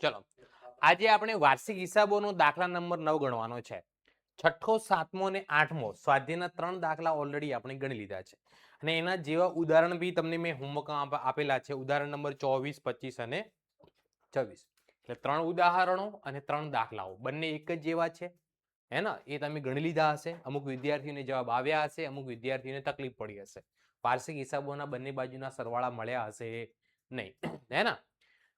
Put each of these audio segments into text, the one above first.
ચલો આજે આપણે વાર્ષિક હિસાબોનો દાખલા નંબર 9 ગણવાનો છે. છઠ્ઠો, સાતમો અને આઠમો સ્વાધ્યાયના 3 દાખલા ઓલરેડી આપણે ગણી લીધા છે અને એના જેવા ઉદાહરણ બી તમને મેં હોમવર્કમાં આપેલા છે. ઉદાહરણ નંબર 24, 25 અને 26. એટલે 3 ઉદાહરણો અને 3 દાખલાઓ બંને એક જ જેવા છે, હે ને? એ તમે ગણી લીધા હશે. અમુક વિદ્યાર્થીઓને જવાબ આવ્યા હશે, અમુક વિદ્યાર્થીઓને તકલીફ પડી હશે. વાર્ષિક હિસાબોના બંને બાજુના સરવાળા મળ્યા હશે નહીં, હે ને?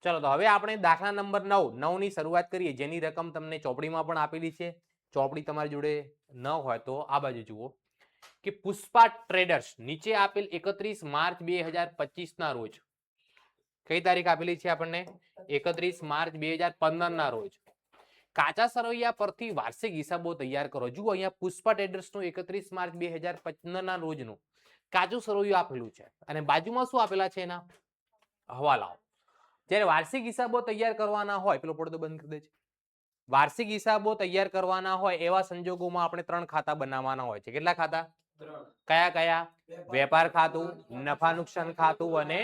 ચલો તો હવે આપણે દાખલા નંબર 9 ની શરૂઆત કરીએ, જેની રકમ તમને ચોપડીમાં પણ આપેલી છે. ચોપડી તમારી જોડે ન હોય તો આ બાજુ જુઓ કે પુષ્પા ટ્રેડર્સ નીચે આપેલ 31 માર્ચ 2025 ના રોજ, કઈ તારીખ આપેલી છે આપણને? 31 માર્ચ 2015 ના રોજ કાચા સરવૈયા પરથી વાર્ષિક હિસાબો તૈયાર કરો. જુઓ અહીંયા પુષ્પા ટ્રેડર્સનું 31 માર્ચ 2015 ના રોજનું કાચું સરવૈયું આપેલું છે અને બાજુમાં શું આપેલા છે? એના હવાલાઓ. જ્યારે વાર્ષિક હિસાબો તૈયાર કરવાના હોય, પેલો પડદો બંધ કરી દેજે. વાર્ષિક હિસાબો તૈયાર કરવાના હોય એવા સંજોગોમાં આપણે 3 ખાતા બનાવવાના હોય છે. કેટલા ખાતા? કયા કયા? વેપાર ખાતું, નફા નુકસાન ખાતું અને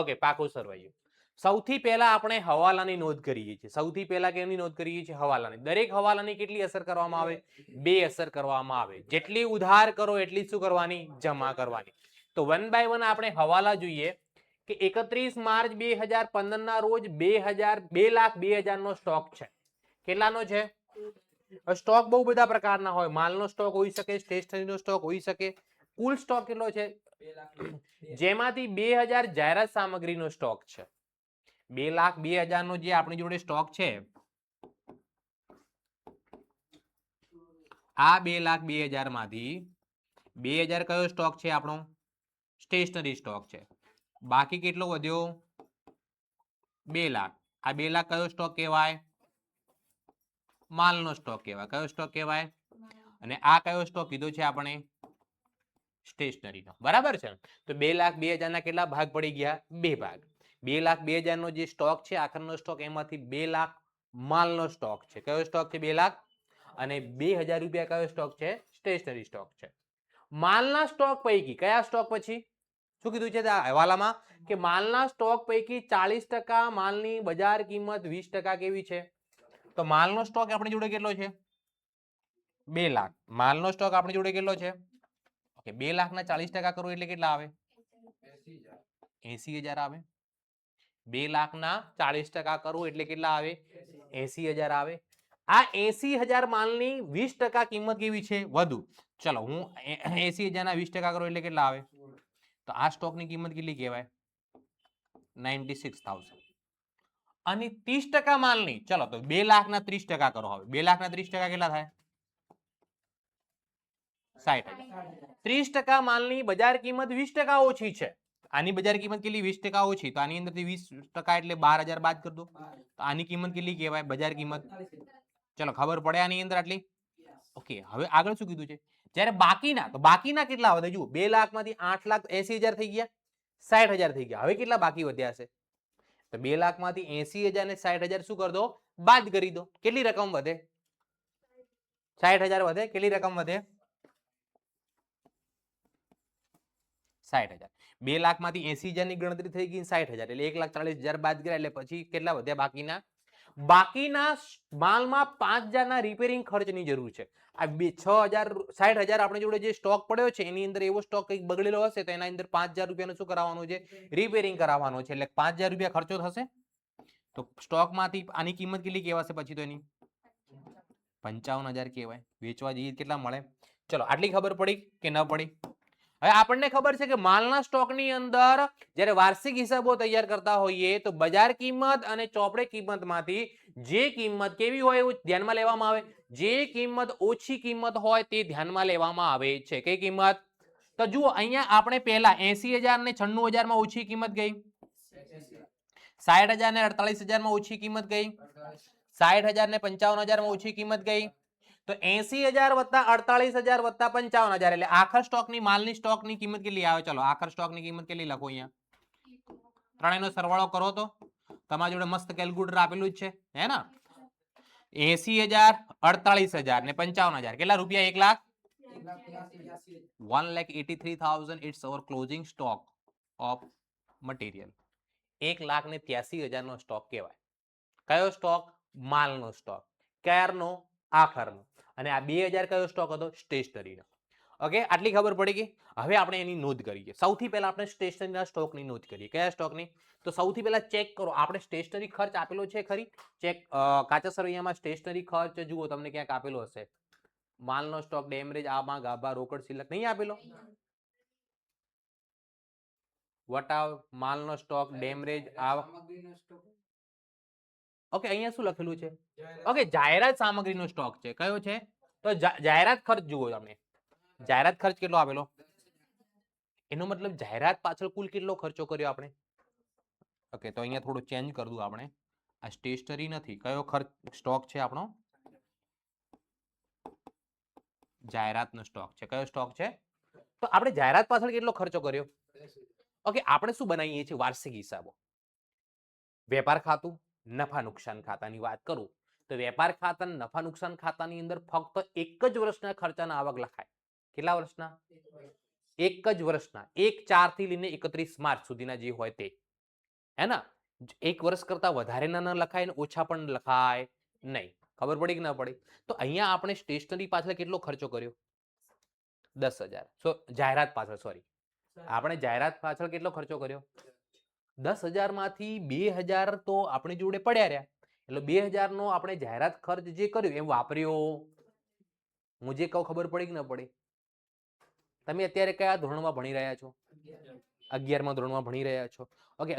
ઓકે પાકું સરવૈયું. સૌથી પહેલા આપણે હવાલાની નોંધ કરીએ છીએ. સૌથી પહેલા કેની નોંધ કરીએ છીએ? હવાલાની. દરેક હવાલાની કેટલી અસર કરવામાં આવે? 2 અસર કરવામાં આવે. જેટલી ઉધાર કરો એટલી શું કરવાની? જમા કરવાની. તો 1 બાય 1 આપણે હવાલા જોઈએ કે 31 માર્ચ 2015 ના રોજ 2,02,02,000 નો સ્ટોક છે. કેટલાનો છે? સ્ટોક બહુ બધા પ્રકારના હોય. માલનો સ્ટોક હોઈ શકે, સ્ટેશનરીનો સ્ટોક હોઈ શકે. કુલ સ્ટોક કેટલો છે? જેમાંથી 2,000 જાહેરાત સામગ્રીનો સ્ટોક છે. 2,02,000 નો જે આપણી જોડે સ્ટોક છે, આ 2,02,000 માંથી 2,000 કયો સ્ટોક છે? આપણો સ્ટેશનરી સ્ટોક છે. બાકી કેટલો વધ્યો? 2 લાખ. આ 2 લાખ કયો સ્ટોક કહેવાય? માલનો સ્ટોક કહેવાય. કયો સ્ટોક કહેવાય? અને આ કયો સ્ટોક કીધો છે આપણે? સ્ટેશનરીનો. બરાબર છે. તો 2,02,000 ના કેટલા ભાગ પડી ગયા? 2 ભાગ. 2,02,000 નો જે સ્ટોક છે, આખરનો સ્ટોક, એમાંથી 2 લાખ માલનો સ્ટોક છે. કયો સ્ટોક છે? 2 લાખ. અને 2,000 રૂપિયા કયો સ્ટોક છે? સ્ટેશનરી સ્ટોક છે. માલના સ્ટોક પૈકી કયા સ્ટોક પછી શું કીધું છે હવાલામાં? કે માલના સ્ટોક પૈકી 40% માલની બજાર કિંમત 20% કેવી છે? તો માલનો સ્ટોક આપણી જોડે કેટલો છે? 2 લાખ. માલનો સ્ટોક આપણી જોડે કેટલો છે? ઓકે, 2 લાખના 40% કરો એટલે કેટલા આવે? 80,000 આવે. 2 લાખના 40% કરવું એટલે કેટલા આવે? 80,000 આવે. આ 80,000 માલની 20% કિંમત કેવી છે? વધુ. ચલો હું 80,000 ના 20% કરું એટલે કેટલા આવે? તો આ સ્ટોકની કિંમત કેટલી કહેવાય? 96,000. અને 30% માલની, ચલો તો 2 લાખના 30% કરો. હવે 2 લાખના 30% કેટલા થાય? 60,000. 30% માલની બજાર કિંમત 20% ઓછી છે. આની બજાર કિંમત કેટલી? 20% ઓછી. તો આની અંદરથી 20% એટલે 12,000 બાદ કરી દો. તો આની કિંમત કેટલી કહેવાય? બજાર કિંમત. ચલો ખબર પડે આની અંદર આટલી? ઓકે, હવે આગળ શું કીધું છે? જ્યારે બાકીના, તો બાકીના કેટલા વધે? જુઓ, 2 લાખમાંથી 8,80,000 થઈ ગયા, 60,000 થઈ ગયા. હવે કેટલા બાકી વધ્યા છે? તો 2 લાખમાંથી 80,000 ને 60,000 શું કરી દો? બાદ કરી દો. કેટલી રકમ વધે? 60,000 વધે. કેટલી રકમ વધે? 60,000. 2 લાખમાંથી 80,000 ની ગણતરી થઈ ગઈ, 60,000 એટલે 1,40,000 બાદ કર્યા એટલે પછી કેટલા વધ્યા બાકીના? બાકીના માલમાં 5,000 ના રિપેરિંગ ખર્ચની જરૂર છે. આ 6,000 60,000 આપણી જોડે જે સ્ટોક પડ્યો છે, એની અંદર એવો સ્ટોક કંઈક બગડેલો હશે તો એના અંદર 5,000 રૂપિયાનું શું કરાવવાનું છે? રિપેરિંગ કરાવવાનું છે. એટલે 5,000 રૂપિયા ખર્ચો થશે. તો સ્ટોકમાંથી આની કિંમત કેટલી કહેવાશે પછી? તો એની 55,000 કહેવાય. વેચવા જઈએ કેટલા મળે? ચલો આટલી ખબર પડી કે ન પડી? હવે આપણને ખબર છે કે માલના સ્ટોકની અંદર જ્યારે વાર્ષિક હિસાબો તૈયાર કરતા હોઈએ તો બજાર કિંમત અને ચોપડે કિંમતમાંથી જે કિંમત કેવી હોય એવું ધ્યાનમાં લેવામાં આવે. જે કિંમત ઓછી કિંમત હોય તે ધ્યાનમાં લેવામાં આવે છે. કઈ કિંમત? તો જુઓ અહીંયા આપણે પહેલા 80,000 ને 96,000 માં ઓછી કિંમત ગઈ, 60,000 ને 48,000 માં ઓછી કિંમત ગઈ, 60,000 ને 55,000 માં ઓછી કિંમત ગઈ. તો 80,000 વત્તા 48,000 વત્તા 55,000 એટલે આખર સ્ટોકની માલની સ્ટોકની કિંમત કેટલી આવે? ચલો આખર સ્ટોકની કિંમત કેટલી લખો અહીંયા? ત્રણેયનો સરવાળો કરો તો તમારી જોડે મસ્ત કેલ્ક્યુલેટર આપેલું જ છે, હે ને? 80,000, 48,000 ને 55,000 કેટલા રૂપિયા? 1 lakh. 1,83,000. It's our closing stock of material. 1,83,000 stock કહેવાય. કયો સ્ટોક? માલનો સ્ટોક. ક્યારનો? આખરનો. અને આ 2,000 કયો સ્ટોક હતો? સ્ટેશનરીનો. ઓકે, આટલી ખબર પડી ગઈ. હવે આપણે એની નોંધ કરીએ. સૌથી પહેલા આપણે સ્ટેશનરીના સ્ટોકની નોંધ કરીએ. કયા સ્ટોકની? તો સૌથી પહેલા ચેક કરો, આપણે સ્ટેશનરી ખર્ચ આપેલો છે ખરી? ચેક. કાચા સરવૈયામાં સ્ટેશનરી ખર્ચ જુઓ, તમને ક્યાંક આપેલો હશે. માલનો સ્ટોક, ડેમરેજ, આમાં ગાભા, રોકડ, સિલક નહીં આપેલો? વટાવ, માલનો સ્ટોક, ડેમરેજ, આવક. ઓકે, અહીંયા શું લખેલું છે? ઓકે, જાહેરાત સામગ્રીનો સ્ટોક છે. કયો છે? તો જાહેરાત ખર્ચ જુઓ તમે. જાહેરાત ખર્ચ કેટલો આપેલો? એનો મતલબ જાહેરાત પાછળ કુલ કેટલો ખર્ચો કર્યો આપણે? ઓકે, તો અહીંયા થોડું ચેન્જ કરી દઉં આપણે. આ સ્ટેશનરી નથી. કયો ખર્ચ સ્ટોક છે આપણો? જાહેરાતનો સ્ટોક છે. કયો સ્ટોક છે? તો આપણે જાહેરાત પાછળ કેટલો ખર્ચો કર્યો? ઓકે, આપણે શું બનાવીએ છીએ? વાર્ષિક હિસાબો. વેપાર ખાતું, નફા નુકસાન ખાતાની વાત કરું તો વેપાર ખાતા, નફા નુકસાન ખાતાની અંદર ફક્ત એક જ વર્ષના ખર્ચાના આવક લખાય. કેટલા વર્ષના? એક જ વર્ષના. 1/4 થી લઈને 31 માર્ચ સુધીના જે હોય તે. હે ના? એક વર્ષ કરતા વધારેના ન લખાય ને ઓછા પણ લખાય નહીં. ખબર પડી કે ના પડી? તો અહીંયા આપણે સ્ટેશનરી પાછળ કેટલો ખર્ચો કર્યો? 10,000. જાહેરાત પાછળ, સોરી, આપણે જાહેરાત પાછળ કેટલો ખર્ચો કર્યો? 10,000 માંથી 2,000 તો આપણી જોડે પડ્યા રહ્યા. એટલે 2,000 નો આપણે જાહેરાત ખર્ચ જે કર્યો એ વાપર્યો. હું જે કહું ખબર પડી કે ન પડી? તમે અત્યારે કયા ધોરણમાં ભણી રહ્યા છો? 11મા ધોરણમાં ભણી રહ્યા છો. ઓકે,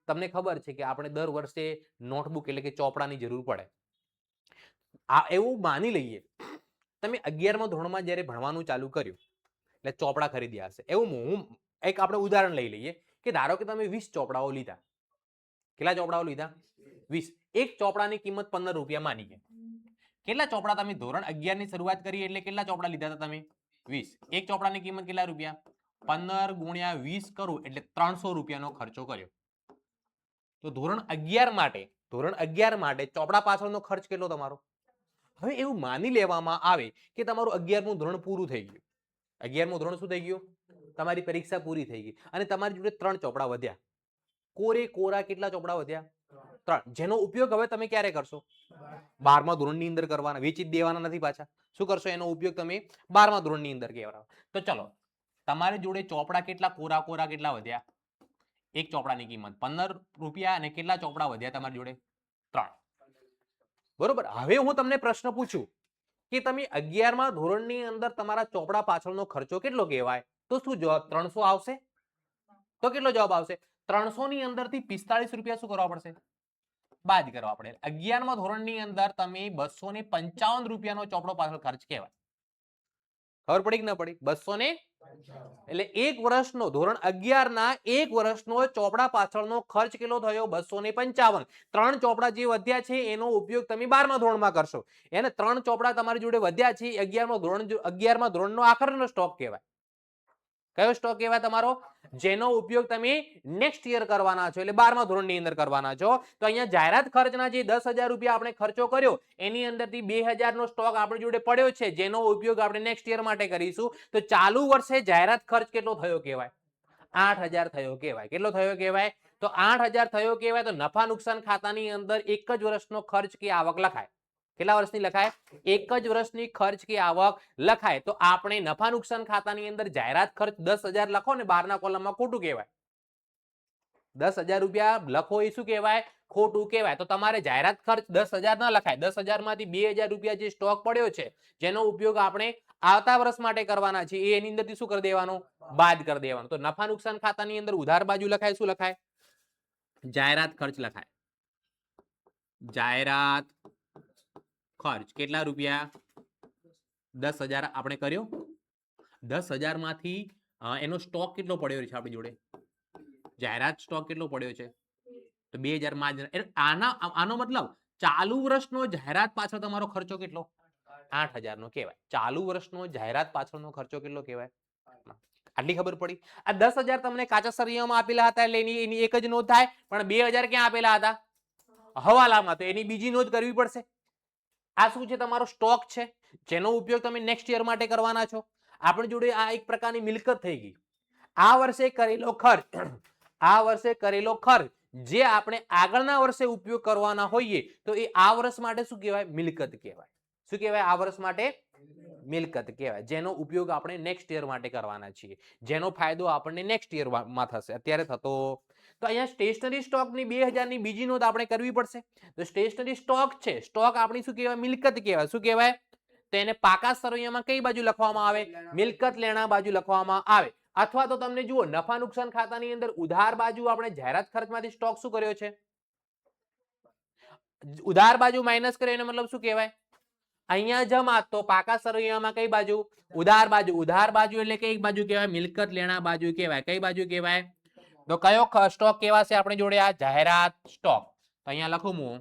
તમને ખબર છે કે આપણે દર વર્ષે નોટબુક એટલે કે ચોપડાની જરૂર પડે. આ એવું માની લઈએ તમે 11મા ધોરણમાં જ્યારે ભણવાનું ચાલુ કર્યું એટલે ચોપડા ખરીદ્યા હશે. એવું હું એક આપણે ઉદાહરણ લઈ લઈએ કે ધારો કે તમે 20 ચોપડાઓ લીધા. કેટલા ચોપડાઓ લીધા? 20. એક ચોપડાની કિંમત 15 રૂપિયા માની ગયા. કેટલા ચોપડા તમે ધોરણ 11 ની શરૂઆત કરી એટલે કેટલા ચોપડા લીધા હતા તમે? 20. એક ચોપડાની કિંમત કેટલા રૂપિયા? 15 ગુણ્યા 20 કરું એટલે 300 રૂપિયાનો ખર્ચો કર્યો. તો ધોરણ 11 માટે ચોપડા પાછળનો ખર્ચ કેટલો તમારો? હવે એવું માની લેવામાં આવે કે તમારું 11મું ધોરણ પૂરું થઈ ગયું. 11મું ધોરણ શું થઈ ગયું? તમારી પરીક્ષા પૂરી થઈ ગઈ અને તમારી જોડે 3 ચોપડા વધ્યા. કોરા કેટલા ચોપડા વધ્યા? 3. જેનો ઉપયોગ હવે તમે ક્યારે કરશો? 12મા ધોરણની અંદર કરવાના. વેચી દેવાના નથી પાછા. શું કરશો? એનો ઉપયોગ તમે 12મા ધોરણની અંદર કરવાનો. તો ચલો, તમારી જોડે ચોપડા કેટલા કોરા કેટલા વધ્યા? એક ચોપડાની કિંમત 15 રૂપિયા અને કેટલા ચોપડા વધ્યા તમારી જોડે? 3. બરોબર. હવે હું તમને પ્રશ્ન પૂછું કે તમે 11મા ધોરણની અંદર તમારા ચોપડા પાછળનો ખર્ચો કેટલો કહેવાય? તો શું જવાબ? 300 આવશે? તો કેટલો જવાબ આવશે? 300 ની અંદરથી 45 રૂપિયા શું કરવા પડશે? બાદ કરવા પડે. 11મા ધોરણની અંદર તમે 255 રૂપિયાનો ચોપડો પાછળ ખર્ચ કહેવાય. ખબર પડી કે ન પડી? 200 એટલે એક વર્ષનો, ધોરણ 11 ના એક વર્ષનો ચોપડા પાછળનો ખર્ચ કેટલો થયો? 255. 3 ચોપડા જે વધ્યા છે એનો ઉપયોગ તમે 12મા ધોરણમાં કરશો. એને 3 ચોપડા તમારી જોડે વધ્યા છે 11મા ધોરણનો આખરનો સ્ટોક કહેવાય. કયો સ્ટોક કહેવાય તમારો? જેનો ઉપયોગ તમે નેક્સ્ટ યર કરવાના છો એટલે 12મા ધોરણની અંદર કરવાના છો. તો અહીંયા જાહેરાત ખર્ચના જે 10,000 રૂપિયા આપણે ખર્ચો કર્યો એની અંદરથી 2,000 નો સ્ટોક આપણી જોડે પડ્યો છે જેનો ઉપયોગ આપણે નેક્સ્ટ યર માટે કરીશું. તો ચાલુ વર્ષે જાહેરાત ખર્ચ કેટલો થયો કહેવાય? 8,000 થયો કહેવાય. કેટલો થયો કહેવાય? તો 8,000 થયો કહેવાય. તો નફા નુકસાન ખાતાની અંદર એક જ વર્ષનો ખર્ચ કે આવક લખાય. કેટલા વર્ષની લખાય? એક જ વર્ષની ખર્ચ કે આવક લખાય. તો આપણે નફા નુકસાન ખાતાની અંદર જાહેરાત ખર્ચ 10,000 લખો ને 12ના કોલમમાં ખોટું કહેવાય. 10,000 રૂપિયા લખો એ શું કહેવાય? ખોટું કહેવાય. તો તમારે જાહેરાત ખર્ચ 10,000 ના લખાય. 10,000 માંથી 2,000 રૂપિયા જે સ્ટોક પડ્યો છે જેનો ઉપયોગ આપણે આવતા વર્ષ માટે કરવાના છે એની અંદરથી શું કરી દેવાનો? બાદ કરી દેવાનો. તો નફા નુકસાન ખાતાની અંદર ઉધાર બાજુ લખાય. શું લખાય? જાહેરાત ખર્ચ લખાય. જાહેરાત ખર્ચ કેટલા રૂપિયા? 10,000 આપણે કર્યો. 10,000 માંથી એનો સ્ટોક કેટલો પડ્યો છે આપણી જોડે? જાહેરાત સ્ટોક કેટલો પડ્યો છે? તો 2,000 માં આનો મતલબ ચાલુ વર્ષનો જાહેરાત પાછળ તમારો ખર્ચો કેટલો? 8,000 નો કહેવાય. ચાલુ વર્ષનો જાહેરાત પાછળનો ખર્ચો કેટલો કહેવાય? આટલી ખબર પડી. આ 10,000 તમને કાચા સરવૈયામાં આપેલા હતા એટલે એની એક જ નોંધ થાય. પણ 2,000 ક્યાં આપેલા હતા? હવાલામાં. તો એની બીજી નોંધ કરવી પડશે. આ શું છે? તમારો સ્ટોક છે જેનો ઉપયોગ તમે નેક્સ્ટ યર માટે કરવાના છો. આપણી જોડે આ એક પ્રકારની મિલકત થઈ ગઈ. આ વર્ષે કરેલો ખર્ચ જે આપણે આગળના વર્ષે ઉપયોગ કરવાના હોઈએ તો એ આ વર્ષ માટે શું કહેવાય? મિલકત કહેવાય. શું કહેવાય? આ વર્ષ માટે મિલકત કહેવાય, જેનો ઉપયોગ આપણે નેક્સ્ટ યર માટે કરવાના છીએ, જેનો ફાયદો આપણને નેક્સ્ટ યરમાં થશે, અત્યારે થતો. તો અહીંયા સ્ટેશનરી સ્ટોકની 2000 ની બીજી નોંધ આપણે કરવી પડશે. તો સ્ટેશનરી સ્ટોક છે, સ્ટોક આપણી શું કહેવાય? મિલકત કહેવાય. શું કહેવાય? તો એને પાકા સરવૈયામાં કઈ બાજુ લખવામાં આવે? મિલકત લેણા બાજુ લખવામાં આવે. અથવા તો તમને જુઓ નફા નુકસાન ખાતાની અંદર ઉધાર બાજુ આપણે જાહેરાત ખર્ચમાંથી સ્ટોક શું કર્યો છે? ઉધાર બાજુ માઇનસ કર્યો, એનો મતલબ શું કહેવાય? અહીંયા જમા, તો પાકા સરવૈયામાં કઈ બાજુ? ઉધાર બાજુ. ઉધાર બાજુ એટલે કઈ બાજુ કહેવાય? મિલકત લેણા બાજુ કહેવાય. કઈ બાજુ કહેવાય? તો કયો સ્ટોક કહેવાશે આપણી જોડે? આ જાહેરાત સ્ટોક. તો અહીંયા લખું હું,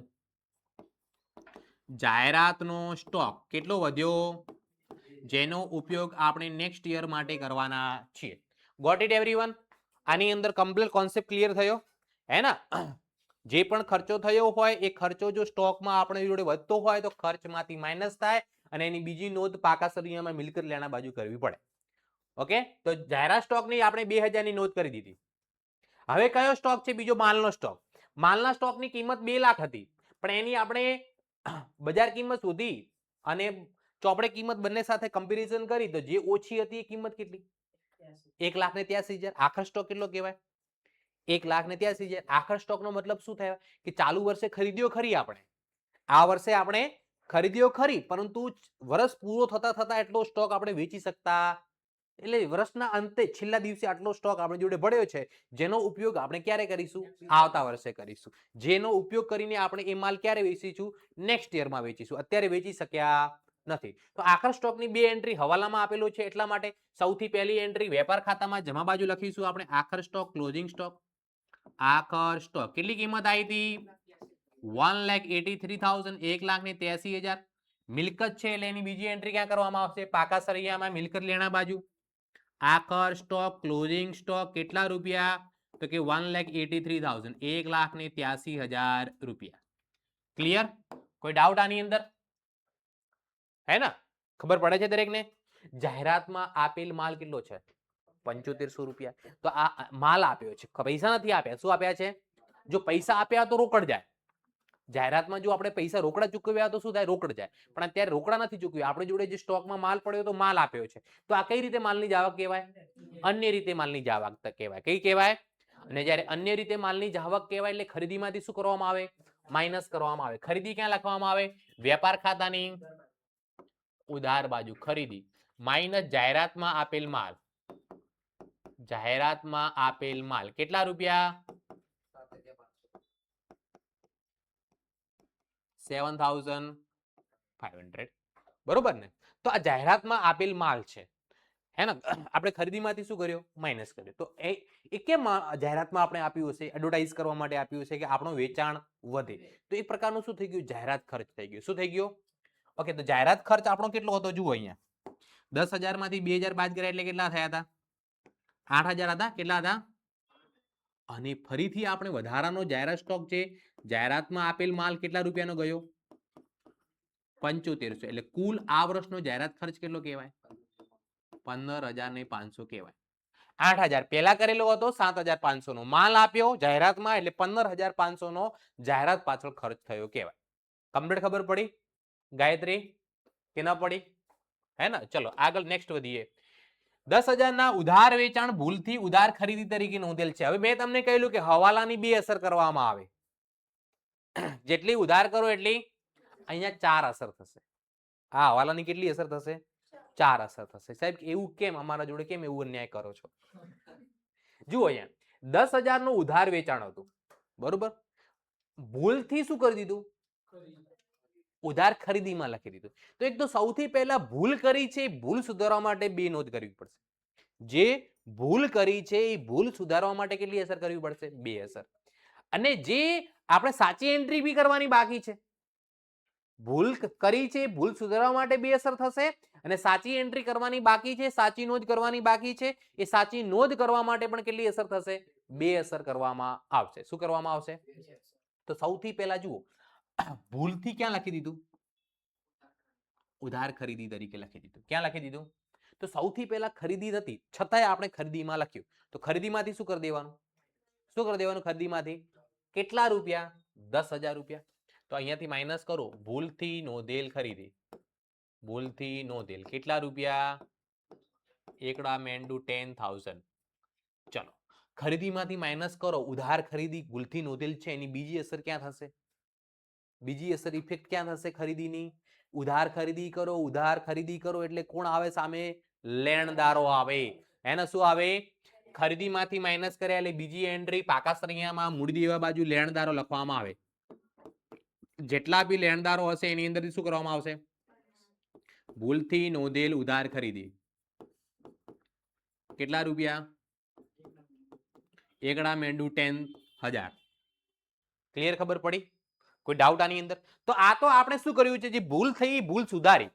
જાહેરાતનો સ્ટોક કેટલો વધ્યો? જેનો ઉપયોગ આપણે નેક્સ્ટ યર માટે કરવાના છીએ. Got it everyone? આની અંદર કમ્પ્લીટ કોન્સેપ્ટ ક્લિયર થયો હે ને? જે પણ ખર્ચો થયો હોય એ ખર્ચો જો સ્ટોકમાં આપણે જોડે વધતો હોય તો ખર્ચમાંથી માઇનસ થાય અને એની બીજી નોંધ પાકા સરવૈયામાં મિલકત લેણા બાજુ કરવી પડે. ઓકે, તો જાહેરાત સ્ટોકની આપણે 2000 ની નોંધ કરી દીધી. હવે કયો સ્ટોક છે? બીજો માલનો સ્ટોક. માલના સ્ટોકની કિંમત 2 લાખ હતી, પણ એની આપણે બજાર કિંમત શોધી અને ચોપડે કિંમત બંને સાથે કમ્પેરિઝન કરી તો જે ઓછી હતી એ કિંમત કેટલી? 1,83,000. આખર સ્ટોક કેટલો કહેવાય? 1,83,000. આખર સ્ટોકનો મતલબ શું થાય? કે ચાલુ વર્ષે ખરીદ્યો ખરી આપણે, આ વર્ષે આપણે ખરીદ્યો ખરી, પરંતુ વર્ષ પૂરો થતા થતા એટલો સ્ટોક આપણે વેચી શકતા, એટલે વર્ષના અંતે છેલ્લા દિવસે આટલો સ્ટોક આપણી જોડે પડ્યો છે, જેનો ઉપયોગ આપણે ક્યારે કરીશું? આવતા વર્ષે કરીશું. જેનો ઉપયોગ કરીને આપણે એ માલ ક્યારે વેચીશું? નેક્સ્ટ યરમાં વેચીશું. અત્યારે વેચી શક્યા નથી. તો આખર સ્ટોકની 2 એન્ટ્રી હવાલામાં આપેલો છે, એટલા માટે સૌથી પહેલી એન્ટ્રી વેપાર ખાતામાં જમા બાજુ લખીશું આપણે આખર સ્ટોક, ક્લોઝિંગ સ્ટોક. આખર સ્ટોક કેટલી કિંમત આવી હતી? 1,83,000. 1,83,000. મિલકત છે એટલે એની બીજી એન્ટ્રી ક્યાં કરવામાં આવશે? પાકા સરવૈયામાં મિલકત લેણા બાજુ. આખર સ્ટોક, ક્લોઝિંગ સ્ટોક કેટલા રૂપિયા? તો કે 1,83,000. 1,83,000 રૂપિયા. ક્લિયર? કોઈ ડાઉટ આની અંદર હે ને? ખબર પડે છે દરેકને? જાહેરાતમાં આપેલ માલ કેટલો છે? 7500 રૂપિયા. તો આ માલ આપ્યો છે, પૈસા નથી આપ્યા. શું આપ્યા છે? જો પૈસા આપ્યા તો રોકડ જાય. જાહેરાતમાં જો આપણે પૈસા રોકડા ચૂકવ્યા તો શું થાય? રોકડ જાય. પણ અત્યારે રોકડા નથી ચૂકવ્યા, આપણી જોડે જે સ્ટોકમાં માલ પડ્યો તો માલ આપ્યો છે, તો આ કઈ રીતે માલની જાવક કહેવાય? અન્ય રીતે માલની જાવક કહેવાય. કઈ કહેવાય? અને જ્યારે અન્ય રીતે માલની જાવક કહેવાય એટલે ખરીદીમાંથી શું કરવામાં આવે? માઇનસ કરવામાં આવે. ખરીદી ક્યાં લખવામાં આવે? વેપાર ખાતાની ઉધાર બાજુ ખરીદી માઇનસ જાહેરાતમાં આપેલ માલ. જાહેરાતમાં આપેલ માલ કેટલા રૂપિયા? 7,500. બરોબર ને? તો આ જાહેરાતમાં આપેલ માલ છે હે ને? આપણે ખરીદીમાંથી શું કર્યો? માઇનસ કર્યો. તો એ કેમ જાહેરાતમાં આપણે આપ્યું હશે? એડવર્ટાઇઝ કરવા માટે આપ્યું હશે કે આપણું વેચાણ વધે. તો એક પ્રકારનું શું થઈ ગયું? જાહેરાત ખર્ચ થઈ ગયો. શું થઈ ગયો? ઓકે, તો જાહેરાત ખર્ચ આપણો કેટલો હતો? જુઓ અહીંયા 10,000 માંથી 2,000 બાદ કર્યા એટલે કેટલા થયા હતા? 8,000 હતા. કેટલા હતા? અને ફરીથી આપણે વધારાનો જાહેરાત સ્ટોક છે, જાહેરાતમાં આપેલ માલ કેટલા રૂપિયાનો ગયો? 7500. એટલે કુલ આ વર્ષનો જાહેરાત ખર્ચ કેટલો કહેવાય? 15,500 કહેવાય. 8,000 પહેલા કરેલો હતો, 7,500 નો માલ આપ્યો જાહેરાતમાં એટલે 15,500 નો જાહેરાત પાછળ ખર્ચ થયો કહેવાય. કમ્પ્લીટ ખબર પડી ગાયત્રી કે ના પડી? હે ને? ચલો આગળ નેક્સ્ટ વધીએ. 10,000 ના ઉધાર વેચાણ ભૂલથી ઉધાર ખરીદી તરીકે નોંધેલ છે. હવે મેં તમને કહ્યું કે હવાલાની 2 અસર કરવામાં આવે. જેટલી ઉધાર કરો એટલી અહીંયા 4 અસર થશે. આ હવાલાની કેટલી અસર થશે? 4 અસર થશે. સાહેબ એવું કેમ? અમારા જોડે કેમ એવું અન્યાય કરો છો? જુઓ અહીંયા 10,000 નું ઉધાર વેચાણ હતું, બરોબર? ભૂલથી શું કરી દીધું? ઉધાર ખરીદીમાં લખી દીધું. તો એક તો સૌથી પહેલા ભૂલ કરી છે, ભૂલ સુધારવા માટે 2 નોંધ કરવી પડશે. જે ભૂલ કરી છે એ ભૂલ સુધારવા માટે કેટલી અસર કરવી પડશે? 2 અસર. અને જે આપણે સાચી એન્ટ્રી બી કરવાની બાકી છે. ભૂલ કરી છે, ભૂલ સુધારવા માટે 2 અસર થશે અને સાચી એન્ટ્રી કરવાની બાકી છે, સાચી નોંધ કરવાની બાકી છે. એ સાચી નોંધ કરવા માટે પણ કેટલી અસર થશે? 2 અસર કરવામાં આવશે. શું કરવામાં આવશે? તો સૌથી પહેલા જુઓ, ભૂલથી ક્યાં લખી દીધું? ઉધાર ખરીદી તરીકે લખી દીધું. ક્યાં લખી દીધું? તો સૌથી પહેલા ખરીદી હતી, છતાંય આપણે ખરીદીમાં લખ્યું. તો ખરીદીમાંથી શું કરી દેવાનું? શું કરી દેવાનું? ખરીદીમાંથી કેટલા રૂપિયા? 10,000 રૂપિયા. તો અહીંયાથી માઇનસ કરો, ભૂલથી નોંધેલ ખરીદી, ભૂલથી નોંધેલ કેટલા રૂપિયા? એકડા મેંડુ 10,000. ચલો, ખરીદીમાંથી માઇનસ કરો, ઉધાર ખરીદી ભૂલથી નોંધેલ છે, એની બીજી અસર ક્યાં થશે? બીજી અસર ઇફેક્ટ ક્યાં થશે ખરીદીની? ઉધાર ખરીદી કરો, ઉધાર ખરીદી કરો એટલે કોણ આવે સામે? લેણદારો આવે. એને શું આવે? ખરીદીમાંથી માઇનસ કર્યા એટલે બીજી એન્ટ્રી પાકા સરૈયામાં મૂડી દેવા બાજુ લેણદારો લખવામાં આવે. જેટલા બી લેણદારો હશે એની અંદરથી શું કરવામાં આવશે? ભૂલથી નોંધેલ ઉધાર ખરીદી કેટલા રૂપિયા? એકડા મેંડુ 10,000. ક્લિયર? ખબર પડી? કોઈ ડાઉટ આની અંદર? તો આ તો આપણે શું કર્યું છે, જે ભૂલ થઈ ભૂલ સુધારી,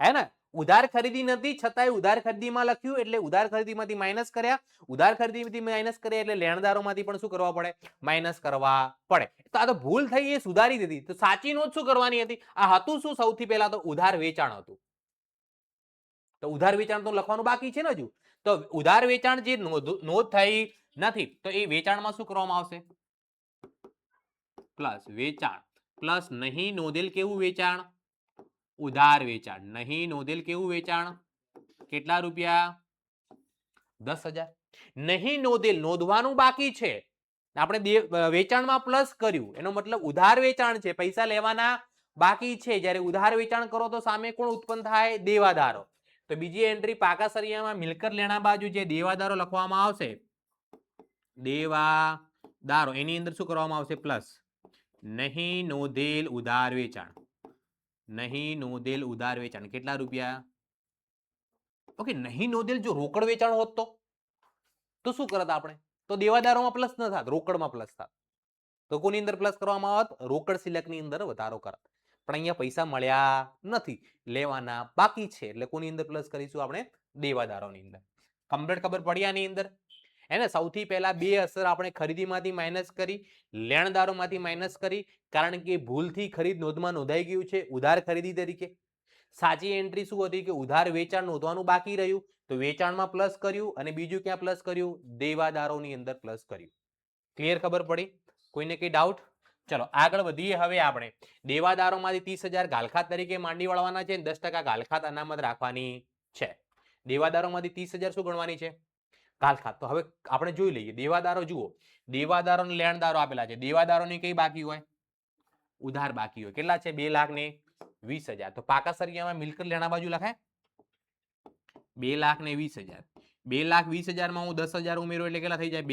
હે ને? ઉધાર ખરીદી નથી છતાંય ઉધાર ખરીદીમાં લખ્યું એટલે ઉધાર ખરીદીમાંથી માઇનસ કર્યા, ઉધાર ખરીદીમાંથી માઇનસ કર્યા એટલે લેણદારોમાંથી પણ શું કરવા પડે? માઇનસ કરવા પડે. તો આ તો ભૂલ થઈ એ સુધારી દીધી. તો સાચી નોંધ શું કરવાની હતી? આ હતું શું? સૌથી પહેલા તો ઉધાર વેચાણ હતું. તો ઉધાર વેચાણ તો લખવાનું બાકી છે ને હજુ. તો ઉધાર વેચાણ જે નોંધ થઈ નથી તો એ વેચાણમાં શું કરવામાં આવશે? પ્લસ વેચાણ પ્લસ નહીં નોંધેલ કેવું વેચાણ? ઉધાર વેચાણ. નહીં નોંધેલ કેવું વેચાણ? કેટલા રૂપિયા? 10,000. નહીં નોંધેલ, નોંધવાનું બાકી છે, આપણે વેચાણમાં પ્લસ કર્યું, એનો મતલબ ઉધાર વેચાણ છે, પૈસા લેવાના બાકી છે. જ્યારે ઉધાર વેચાણ કરો તો સામે કોણ ઉત્પન્ન થાય? દેવાદારો. તો બીજી એન્ટ્રી પાકા સરિયામાં મિલકત લેણા બાજુ જે દેવાદારો લખવામાં આવશે, દેવાદારો, એની અંદર શું કરવામાં આવશે? પ્લસ નહીં નોંધેલ ઉધાર વેચાણ. નહીં નોંધેલ ઉધાર વેચાણ કેટલા રૂપિયા? ઓકે, નહીં નોંધેલ જો રોકડ વેચાણ હોત તો શું કરત આપણે? તો દેવાદારોમાં પ્લસ ન થાત, રોકડમાં પ્લસ થાત. તો કોની અંદર પ્લસ કરવામાં આવત? રોકડ સિલકની અંદર વધારો કરત. પણ અહીંયા પૈસા મળ્યા નથી, લેવાના બાકી છે, એટલે કોની અંદર પ્લસ કરીશું આપણે? દેવાદારોની અંદર. કમ્પ્લીટ ખબર પડી આની અંદર? એને સૌથી પહેલા બે અસર આપણે ખરીદીમાંથી માઇનસ કરી, લેણદારોમાંથી માઇનસ કરી, કારણ કે ભૂલથી ખરીદ નોંધમાં નોંધાઈ ગયું છે ઉધાર ખરીદી તરીકે. સાચી એન્ટ્રી શું હતી? કે ઉધાર વેચાણ નોંધવાનું બાકી રહ્યું, તો વેચાણમાં પ્લસ કર્યું, અને બીજું ક્યાં પ્લસ કર્યું? દેવાદારોની અંદર પ્લસ કર્યું. ક્લિયર? ખબર પડી? કોઈને કઈ ડાઉટ? ચલો આગળ વધીએ. હવે આપણે દેવાદારોમાંથી 30,000 ગાલખાત તરીકે માંડી વળવાના છે, 10% ગાલખાત અનામત રાખવાની છે. દેવાદારોમાંથી 30,000 શું ગણવાની છે? ગાલખાત. તો હવે આપણે જોઈ લઈએ. દેવાદારો જુઓ, દેવાદારો અને લેણદારો આપેલા છે. દેવાદારોની કઈ બાકી હોય? ઉધાર બાકી હોય. કેટલા છે? 2,20,000. તો પાકા સરિયામાં મિલકત લેણા બાજુ લખાય 2,20,000. 2,20,000 માં હું 10,000 ઉમેરું એટલે કેટલા થઈ જાય?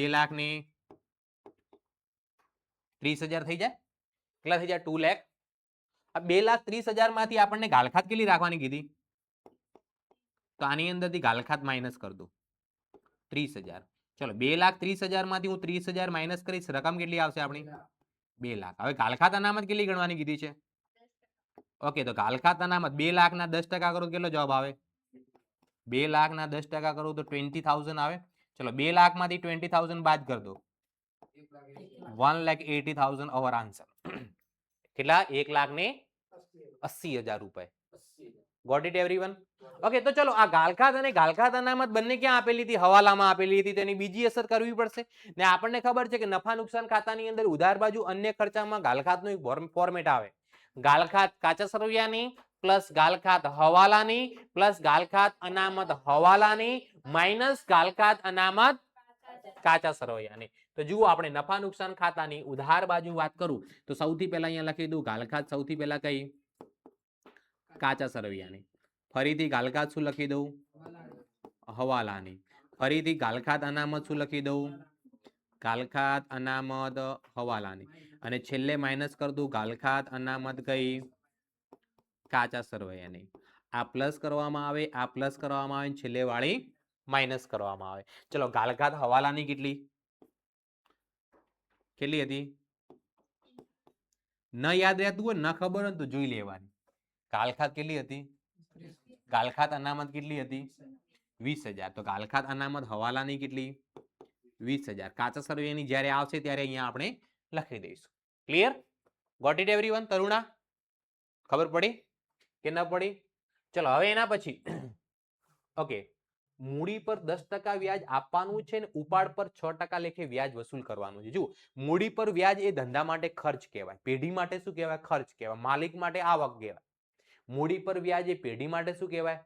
2,30,000 થઈ જાય. કેટલા થઈ જાય? 2 લાખ. આ 2,30,000 માંથી આપણને ગાલખાત કેટલી રાખવાની કીધી? તો આની અંદરથી ગાલખાત માઇનસ કરી દો 30,000. ચલો 2,30,000 માંથી હું 30,000 માઇનસ કરીશ, રકમ કેટલી આવશે આપણી? 2 લાખ. હવે ગાલખાત અનામત કેટલી ગણવાની કીધી છે? ઓકે, તો ગાલખાત અનામત 2 લાખના 10% કરો કેટલો જવાબ આવે? 2 લાખના 10% કરો તો 20,000 આવે. ચલો 2 લાખમાંથી 20,000 બાદ કરી દો, 1,80,000 અવર આન્સર. કેટલા? 1,80,000 રૂપિયા. Got it everyone? ઓકે, તો ચલો આ ગાલખાત અને ગાલખાત અનામત બંને ક્યાં આપેલી હતી? હવાલામાં આપેલી હતી. તેની બીજી અસર કરવી પડશે ને. આપણને ખબર છે કે નફા નુકસાન ખાતાની અંદર ઉધાર બાજુ અન્ય ખર્ચામાં ગાલખાતનું એક ફોર્મેટ આવે. ગાલખાત કાચા સરવૈયાની પ્લસ ગાલખાત હવાલાની પ્લસ ગાલખાત અનામત હવાલાની માઇનસ ગાલખાત અનામત કાચા સરવૈયાની. તો જુઓ, આપણે નફા નુકસાન ખાતાની ઉધાર બાજુ વાત કરું તો સૌથી પહેલા અહીંયા લખી દઉં ગાલખાત. સૌથી પહેલા કઈ? કાચા સરવૈયાની. ફરીથી ગાલખાત શું લખી દઉં? હવાલાની. ફરીથી ગાલખાત અનામત શું લખી દઉં? ગાલખાત અનામત હવાલાની. અને છેલ્લે માઇનસ કરી દઉં ગાલખાત અનામત કઈ? કાચા સરવૈયાની. આ પ્લસ કરવામાં આવે, આ પ્લસ કરવામાં આવે, છેલ્લે વાળી માઇનસ કરવામાં આવે. ચલો ગાલખાત હવાલાની કેટલી હતી? ન યાદ રહેતું હોય, ન ખબર હોય તો જોઈ લેવાની. ગાલખાત કેટલી હતી? ગાલખાત અનામત કેટલી હતી? 20,000. તો ગાલખાત અનામત હવાલાની કેટલી? 20,000. કાચા સરવૈયાની જ્યારે આવશે ત્યારે અહીંયા આપણે લખી દઈશું. Clear? Got it everyone? Taruna ખબર પડી કે ન પડી? ચલો હવે એના પછી ઓકે, મૂડી પર 10% વ્યાજ આપવાનું છે ને ઉપાડ પર 6% લેખે વ્યાજ વસૂલ કરવાનું છે. જુઓ, મૂડી પર વ્યાજ એ ધંધા માટે ખર્ચ કહેવાય, પેઢી માટે શું કહેવાય? ખર્ચ કહેવાય, માલિક માટે આવક કહેવાય. મૂડી પર વ્યાજ એ પેઢી માટે શું કહેવાય?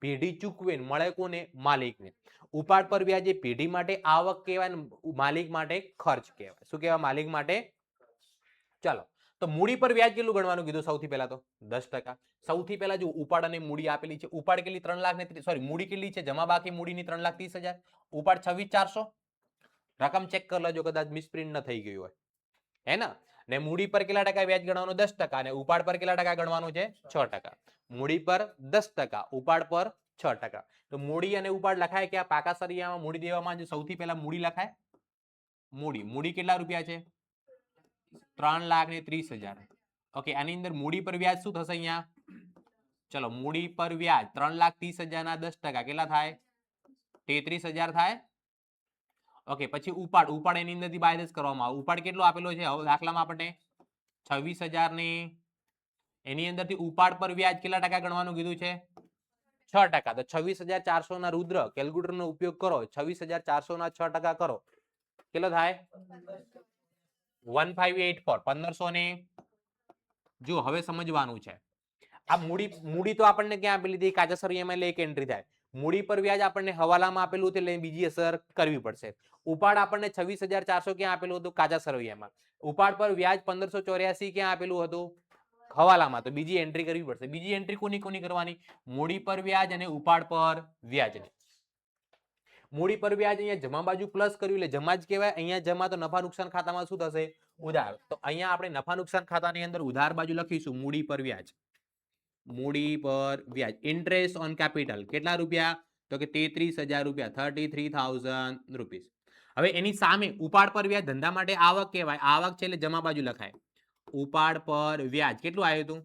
પેઢી ચૂકવે મળે કોને? માલિકને. ઉપાડ પર વ્યાજ એ પેઢી માટે આવક કહેવાય ને માલિક માટે ખર્ચ કહેવાય. શું કહેવાય? માલિક માટે. ચાલો, તો મૂડી પર વ્યાજ કેટલું ગણવાનું કીધું? સૌથી પહેલા તો 10%. સૌથી પહેલા જો ઉપાડ અને મૂડી આપેલી છે. ઉપાડ કેટલી? 3 લાખ ને સોરી મૂડી કેટલી છે? જમા બાકી મૂડીની 3,30,000. ઉપાડ 26,400. રકમ ચેક કરી લેજો, કદાચ મિસપ્રિન્ટ ન થઈ ગયું હોય. હે ને? ને મૂડી પર કેટલા ટકા વ્યાજ ગણવાનું? 10%. અને ઉપાડ પર કેટલા ટકા ગણવાનું છે? 6%. મૂડી પર 10%, ઉપાડ પર 6%. તો મૂડી અને ઉપાડ લખાય કે આ પાકા સરિયામાં મૂડી દેવામાં જે સૌથી પહેલા મૂડી લખાય. મૂડી કેટલા રૂપિયા છે? 3,30,000. ઓકે, આની અંદર મૂડી પર વ્યાજ શું થશે અહીંયા? ચલો, મૂડી પર વ્યાજ 3,30,000 ના 10% કેટલા થાય? 33,000 થાય. ઓકે, પછી ઉપાડ એની અંદરથી બાયદસ કરવામાં આવે. ઉપાડ કેટલો આપેલો છે હવે દાખલામાં આપણને? 26,000 ને એની અંદરથી ઉપાડ પર વ્યાજ કેટલા ટકા ગણવાનું કીધું છે? 6%. તો 26,400 ના રુદ્ર કેલ્ક્યુલેટરનો ઉપયોગ કરો. 26,400 ના 6% કરો. કેટલો થાય? 1584. 1500 ને જો હવે સમજવાનું છે. આ મૂડી તો આપણને ક્યાં આપેલી હતી? કાચા સરિયામાં, એટલે એક એન્ટ્રી થાય. મૂડી પર વ્યાજ આપણને હવાલામાં આપેલું હતું એટલે બીજી અસર કરવી પડશે. ઉપાડ આપણને 26,400 ક્યાં આપેલું હતું? કાચા સરિયામાં. ઉપાડ પર વ્યાજ 1584 ક્યાં આપેલું હતું? હવાલામાં. તો બીજી એન્ટ્રી કરવી પડશે. બીજી એન્ટ્રી કોની કોની કરવાની? મૂડી પર વ્યાજ અને ઉપાડ પર વ્યાજ. મૂડી પર વ્યાજ અહીંયા જમા બાજુ પ્લસ કર્યું એટલે જમા જ કહેવાય. અહીંયા જમા તો નફા નુકસાન ખાતામાં શું થશે? ઉધાર. તો અહીંયા આપણે નફા નુકસાન ખાતાની અંદર ઉધાર બાજુ લખીશું મૂડી પર વ્યાજ. મૂડી પર વ્યાજ. ઇન્ટરેસ્ટ ઓન કેપિટલ કેટલા રૂપિયા? તો કે 33,000 રૂપિયા, 33,000 રૂપીસ. હવે એની સામે ઉપાડ પર વ્યાજ ધંધા માટે આવક કહેવાય. આવક છે એટલે જમા બાજુ લખાય. ઉપાડ પર વ્યાજ કેટલું આવ્યું હતું?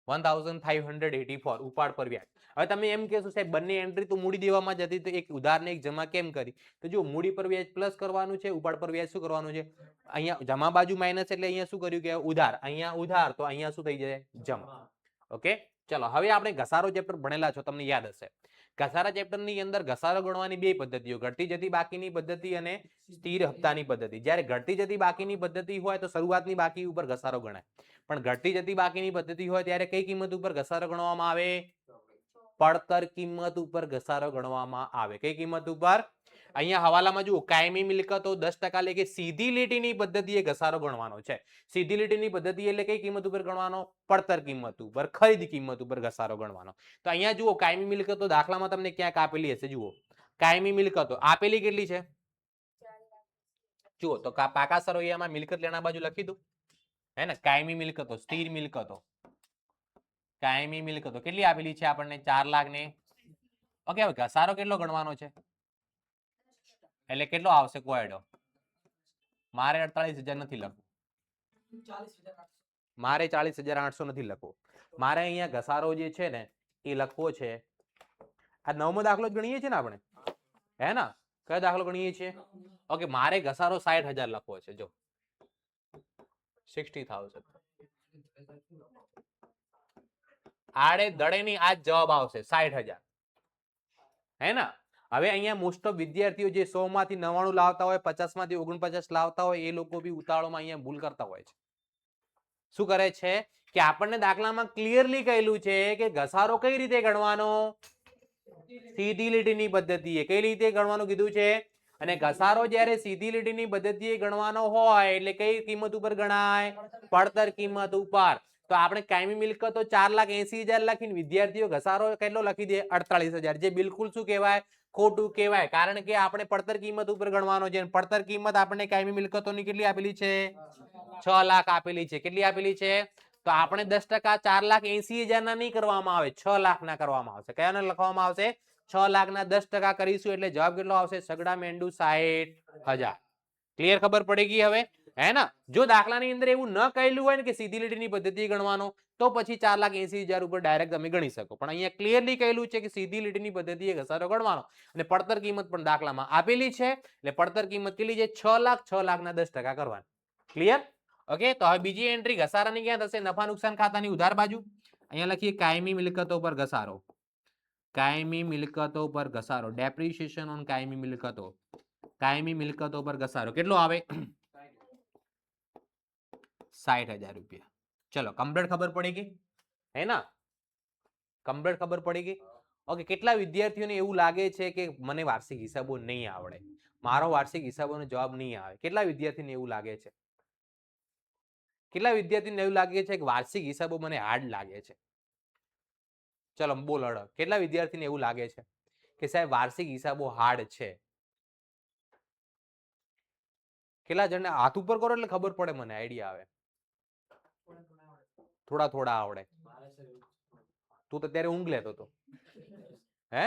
1,584. ઉપાડ પર વ્યાજ. હવે તમે એમ કહેશો સાહેબ બંને એન્ટ્રી તો મૂડી દેવામાં જતી, તો એક ઉધાર ને એક જમા કેમ કરી? તો જો મૂડી પર વ્યાજ પ્લસ કરવાનું છે, ઉપાડ પર વ્યાજ શું કરવાનું છે? અહીંયા જમા બાજુ માઇનસ એટલે અહીંયા શું કર્યું કે ઉધાર. અહીંયા ઉધાર તો અહીંયા શું થઈ જાય? જમા. ઓકે, ચલો હવે આપણે ઘસારો ચેપ્ટર ભણેલા છો, તમને યાદ હશે. ઘસારા ચેપ્ટરની અંદર ઘસારો ગણવાની બે પદ્ધતિઓ, ઘટતી જતી બાકીની પદ્ધતિ અને સ્થિર હપ્તાની પદ્ધતિ. જ્યારે ઘટતી જતી બાકીની પદ્ધતિ હોય તો શરૂઆતની બાકી ઉપર ઘસારો ગણાય. પણ ઘટતી જતી બાકીની પદ્ધતિ હોય ત્યારે કઈ કિંમત ઉપર ઘસારો ગણવામાં આવે? પડતર કિંમત ઉપર ઘસારો ગણવામાં આવે. કઈ કિંમત ઉપર? અહીંયા હવાલામાં જુઓ, કાયમી મિલકતો 10% લેખે સીધી લીટીની પદ્ધતિએ ઘસારો ગણવાનો છે. સીધી લીટીની પદ્ધતિ એટલે કઈ કિંમત ઉપર ગણવાનો? પડતર કિંમત ઉપર, ખરીદ કિંમત ઉપર ઘસારો ગણવાનો. તો અહીંયા જુઓ, કાયમી મિલકતો દાખલામાં તમને ક્યાંક આપેલી હશે. જુઓ, કાયમી મિલકતો આપેલી કેટલી છે? જુઓ તો પાકા સરવૈયામાં મિલકત લેણા બાજુ લખી દઉં. હે ને? કાયમી મિલકતો, સ્થિર મિલકતો. કાયમી મિલકતો કેટલી આપેલી છે આપણને? 4 લાખ ને. ઓકે, હવે ઘસારો કેટલો ગણવાનો છે? એટલે કેટલો આવશે? કોયડો મારે 48,000 નથી લખવું. મારે 40,800 નથી લખવું. મારે અહીંયા ઘસારો જે છે ને એ લખવો છે. આ 9મો દાખલો જ ગણીએ છીએ ને આપણે, હે ને? કયો દાખલો ગણીએ છીએ? ઓકે, મારે ઘસારો 60,000 લખવો છે. જો 60,000 આડે દડે ની આ જવાબ આવશે 60,000. હે ને? હવે અહીંયા મોસ્ટ ઓફ વિદ્યાર્થીઓ જે 100 માંથી 99 લાવતા હોય, 50 માંથી 49 લાવતા હોય, એ લોકો બી ઉતાવળમાં અહીંયા ભૂલ કરતા હોય છે. શું કરે છે કે આપણને દાખલામાં ક્લિયરલી કહેલું છે કે ઘસારો કઈ રીતે ગણવાનો? સીધી લીટીની પદ્ધતિએ. કઈ રીતે ગણવાનું કીધું છે? અને ઘસારો જ્યારે સીધી લીટીની પદ્ધતિએ ગણવાનો હોય એટલે કઈ કિંમત ઉપર ગણાય? પડતર કિંમત ઉપર. તો આપણે કાયમી મિલકતો 4,80,000 લખીને વિદ્યાર્થીઓ ઘસારો કેટલો લખી દે? 48,000. જે બિલકુલ શું કહેવાય? ખોટું કહેવાય. કારણ કે આપણે પડતર કિંમત ઉપર ગણવાનો છે. પડતર કિંમત આપણને કાયમી મિલકતોની કેટલી આપેલી છે? 6 લાખ આપેલી છે. કેટલી આપેલી છે? તો આપણે 10% 4,80,000 ના નહીં કરવામાં આવે, 6 લાખ ના કરવામાં આવશે. કયાના લખવામાં આવશે? 6 લાખ ના 10% કરીશું એટલે જવાબ કેટલો આવશે? સગડા મેંડુ 60,000. ક્લિયર? ખબર પડી ગઈ હવે? હે ને? જો દાખલાની અંદર એવું ન કહેલું હોય ને કે સીધી લીટીની પદ્ધતિ ગણવાનો, તો પછી 4,80,000 ઉપર ડાયરેક્ટ તમે ગણી શકો. પણ અહીંયા ક્લિયરલી કહેલું છે કે સીધી લીટીની પદ્ધતિએ ઘસારો ગણવાનો અને પડતર કિંમત પણ દાખલામાં આપેલી છે. એટલે પડતર કિંમત કેટલી છે? 6 લાખ. 6 લાખના 10% કરવાની. ક્લિયર? ઓકે, તો હવે બીજી એન્ટ્રી ઘસારાની ક્યાં થશે? નફા નુકસાન ખાતાની ઉધાર બાજુ. અહીંયા લખીએ કાયમી મિલકતો પર ઘસારો. કાયમી મિલકતો પર ઘસારો. ડેપ્રિસિએશન ઓન કાયમી મિલકતો. કાયમી મિલકતો પર ઘસારો કેટલો આવે? 60,000 રૂપિયા. ચલો કમ્પ્લીટ ખબર પડી ગઈ હે ના? કમ્પ્લીટ ખબર પડી ગઈ. ઓકે, કેટલા વિદ્યાર્થીઓને એવું લાગે છે કે મને વાર્ષિક હિસાબો નહીં આવડે, મારો વાર્ષિક હિસાબોનો જવાબ નહીં આવે? કેટલા વિદ્યાર્થીને એવું લાગે છે? કેટલા વિદ્યાર્થીને એવું લાગે છે કે વાર્ષિક હિસાબો મને હાર્ડ લાગે છે? ચલો બોલ અડ. કેટલા વિદ્યાર્થીને એવું લાગે છે કે સાહેબ વાર્ષિક હિસાબો હાર્ડ છે? કેટલા જણને હાથ ઉપર કરો એટલે ખબર પડે, મને આઈડિયા આવે. થોડા થોડા આવડે. તું તો ત્યારે ઊંઘ લેતો હતો હે?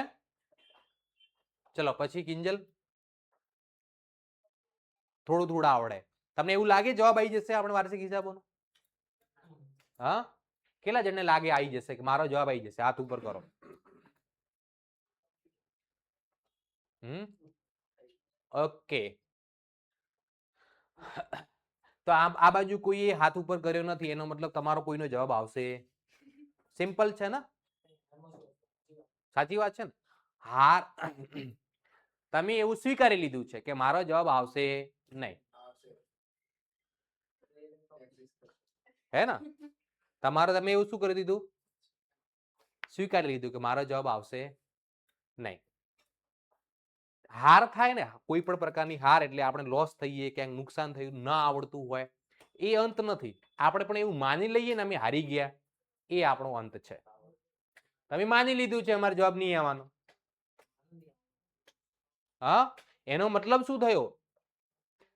ચલો પછી કિંજલ, થોડું થોડું આવડે. તમને એવું લાગે જવાબ આવી જશે આપણે વાર્ષિક હિસાબોનો? હા, કેટલા જણને લાગે આવી જશે કે મારો જવાબ આવી જશે? હાથ ઉપર કરો. ઓકે, તો આ બાજુ કોઈ હાથ ઉપર કર્યો નથી, એનો મતલબ તમારો કોઈનો જવાબ આવશે. સિમ્પલ છે ને? સાચી વાત છે ને? હાર તમે એવું સ્વીકારી લીધું છે કે મારો જવાબ આવશે નહીં, હે ને? તમારો તમે એવું શું કરી દીધું? સ્વીકારી લીધું કે મારો જવાબ આવશે નહીં. હાર થાય ને, કોઈ પણ પ્રકારની હાર એટલે આપણે લોસ થઈએ, ક્યાંક નુકસાન થયું, ન આવડતું હોય, એ અંત નથી. આપણે પણ એવું માની લઈએ ને અમે હારી ગયા, એ આપણો અંત છે. તમે માની લીધું છે અમારો જવાબ નહીં આવવાનો. હા, એનો મતલબ શું થયો?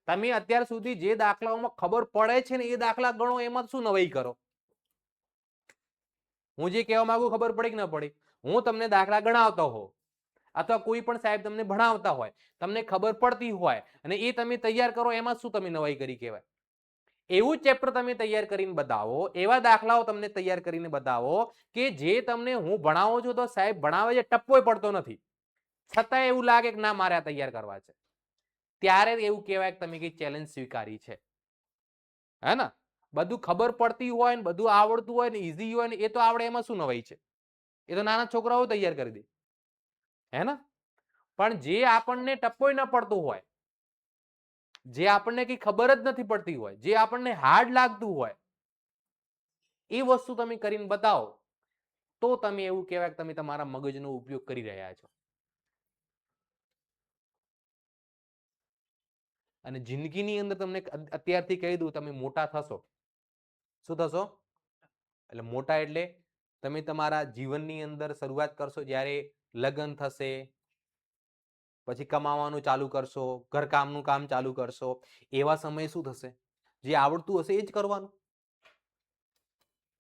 તમે અત્યાર સુધી જે દાખલાઓમાં ખબર પડે છે ને એ દાખલા ગણો, એમાં શું નવાઈ કરો? હું જે કહેવા માંગુ ખબર પડી કે ન પડી? હું તમને દાખલા ગણાવતો હોઉં અથવા કોઈ પણ સાહેબ તમને ભણાવતા હોય, તમને ખબર પડતી હોય અને એ તમે તૈયાર કરો, એમાં શું તમે નવાઈ કરી કહેવાય? એવું ચેપ્ટર તમે તૈયાર કરીને બતાવો, એવા દાખલાઓ તમને તૈયાર કરીને બતાવો કે જે તમને હું ભણાવું છું તો સાહેબ ભણાવે છે, ટપ્પોય પડતો નથી, છતાં એવું લાગે કે ના મારે આ તૈયાર કરવા છે, ત્યારે એવું કહેવાય કે તમે કઈ ચેલેન્જ સ્વીકારી છે. હે ને? બધું ખબર પડતી હોય ને બધું આવડતું હોય ને ઈઝી હોય ને એ તો આવડે, એમાં શું નવાઈ છે? એ તો નાના છોકરાઓ તૈયાર કરી દે, હે ને? પણ જે આપણને ટપ્પોય ન પડતું હોય, જે આપણને કઈ ખબર જ નથી પડતી હોય, જે આપણને હાર્ડ લાગતું હોય, એ વસ્તુ તમે કરીને બતાવો તો તમે એવું કહેવાય કે તમે તમારા મગજનો ઉપયોગ કરી રહ્યા છો. અને જિંદગીની અંદર તમને અત્યારથી કહી દઉં, તમે મોટા થશો. શું થશો? એટલે મોટા એટલે તમે તમારા જીવનની અંદર શરૂઆત કરશો જ્યારે લગ્ન થશે, પછી કમાવાનું ચાલુ કરશો, ઘરકામનું કામ ચાલુ કરશો, એવા સમયે શું થશે? જે આવડતું હશે એ જ કરવાનું.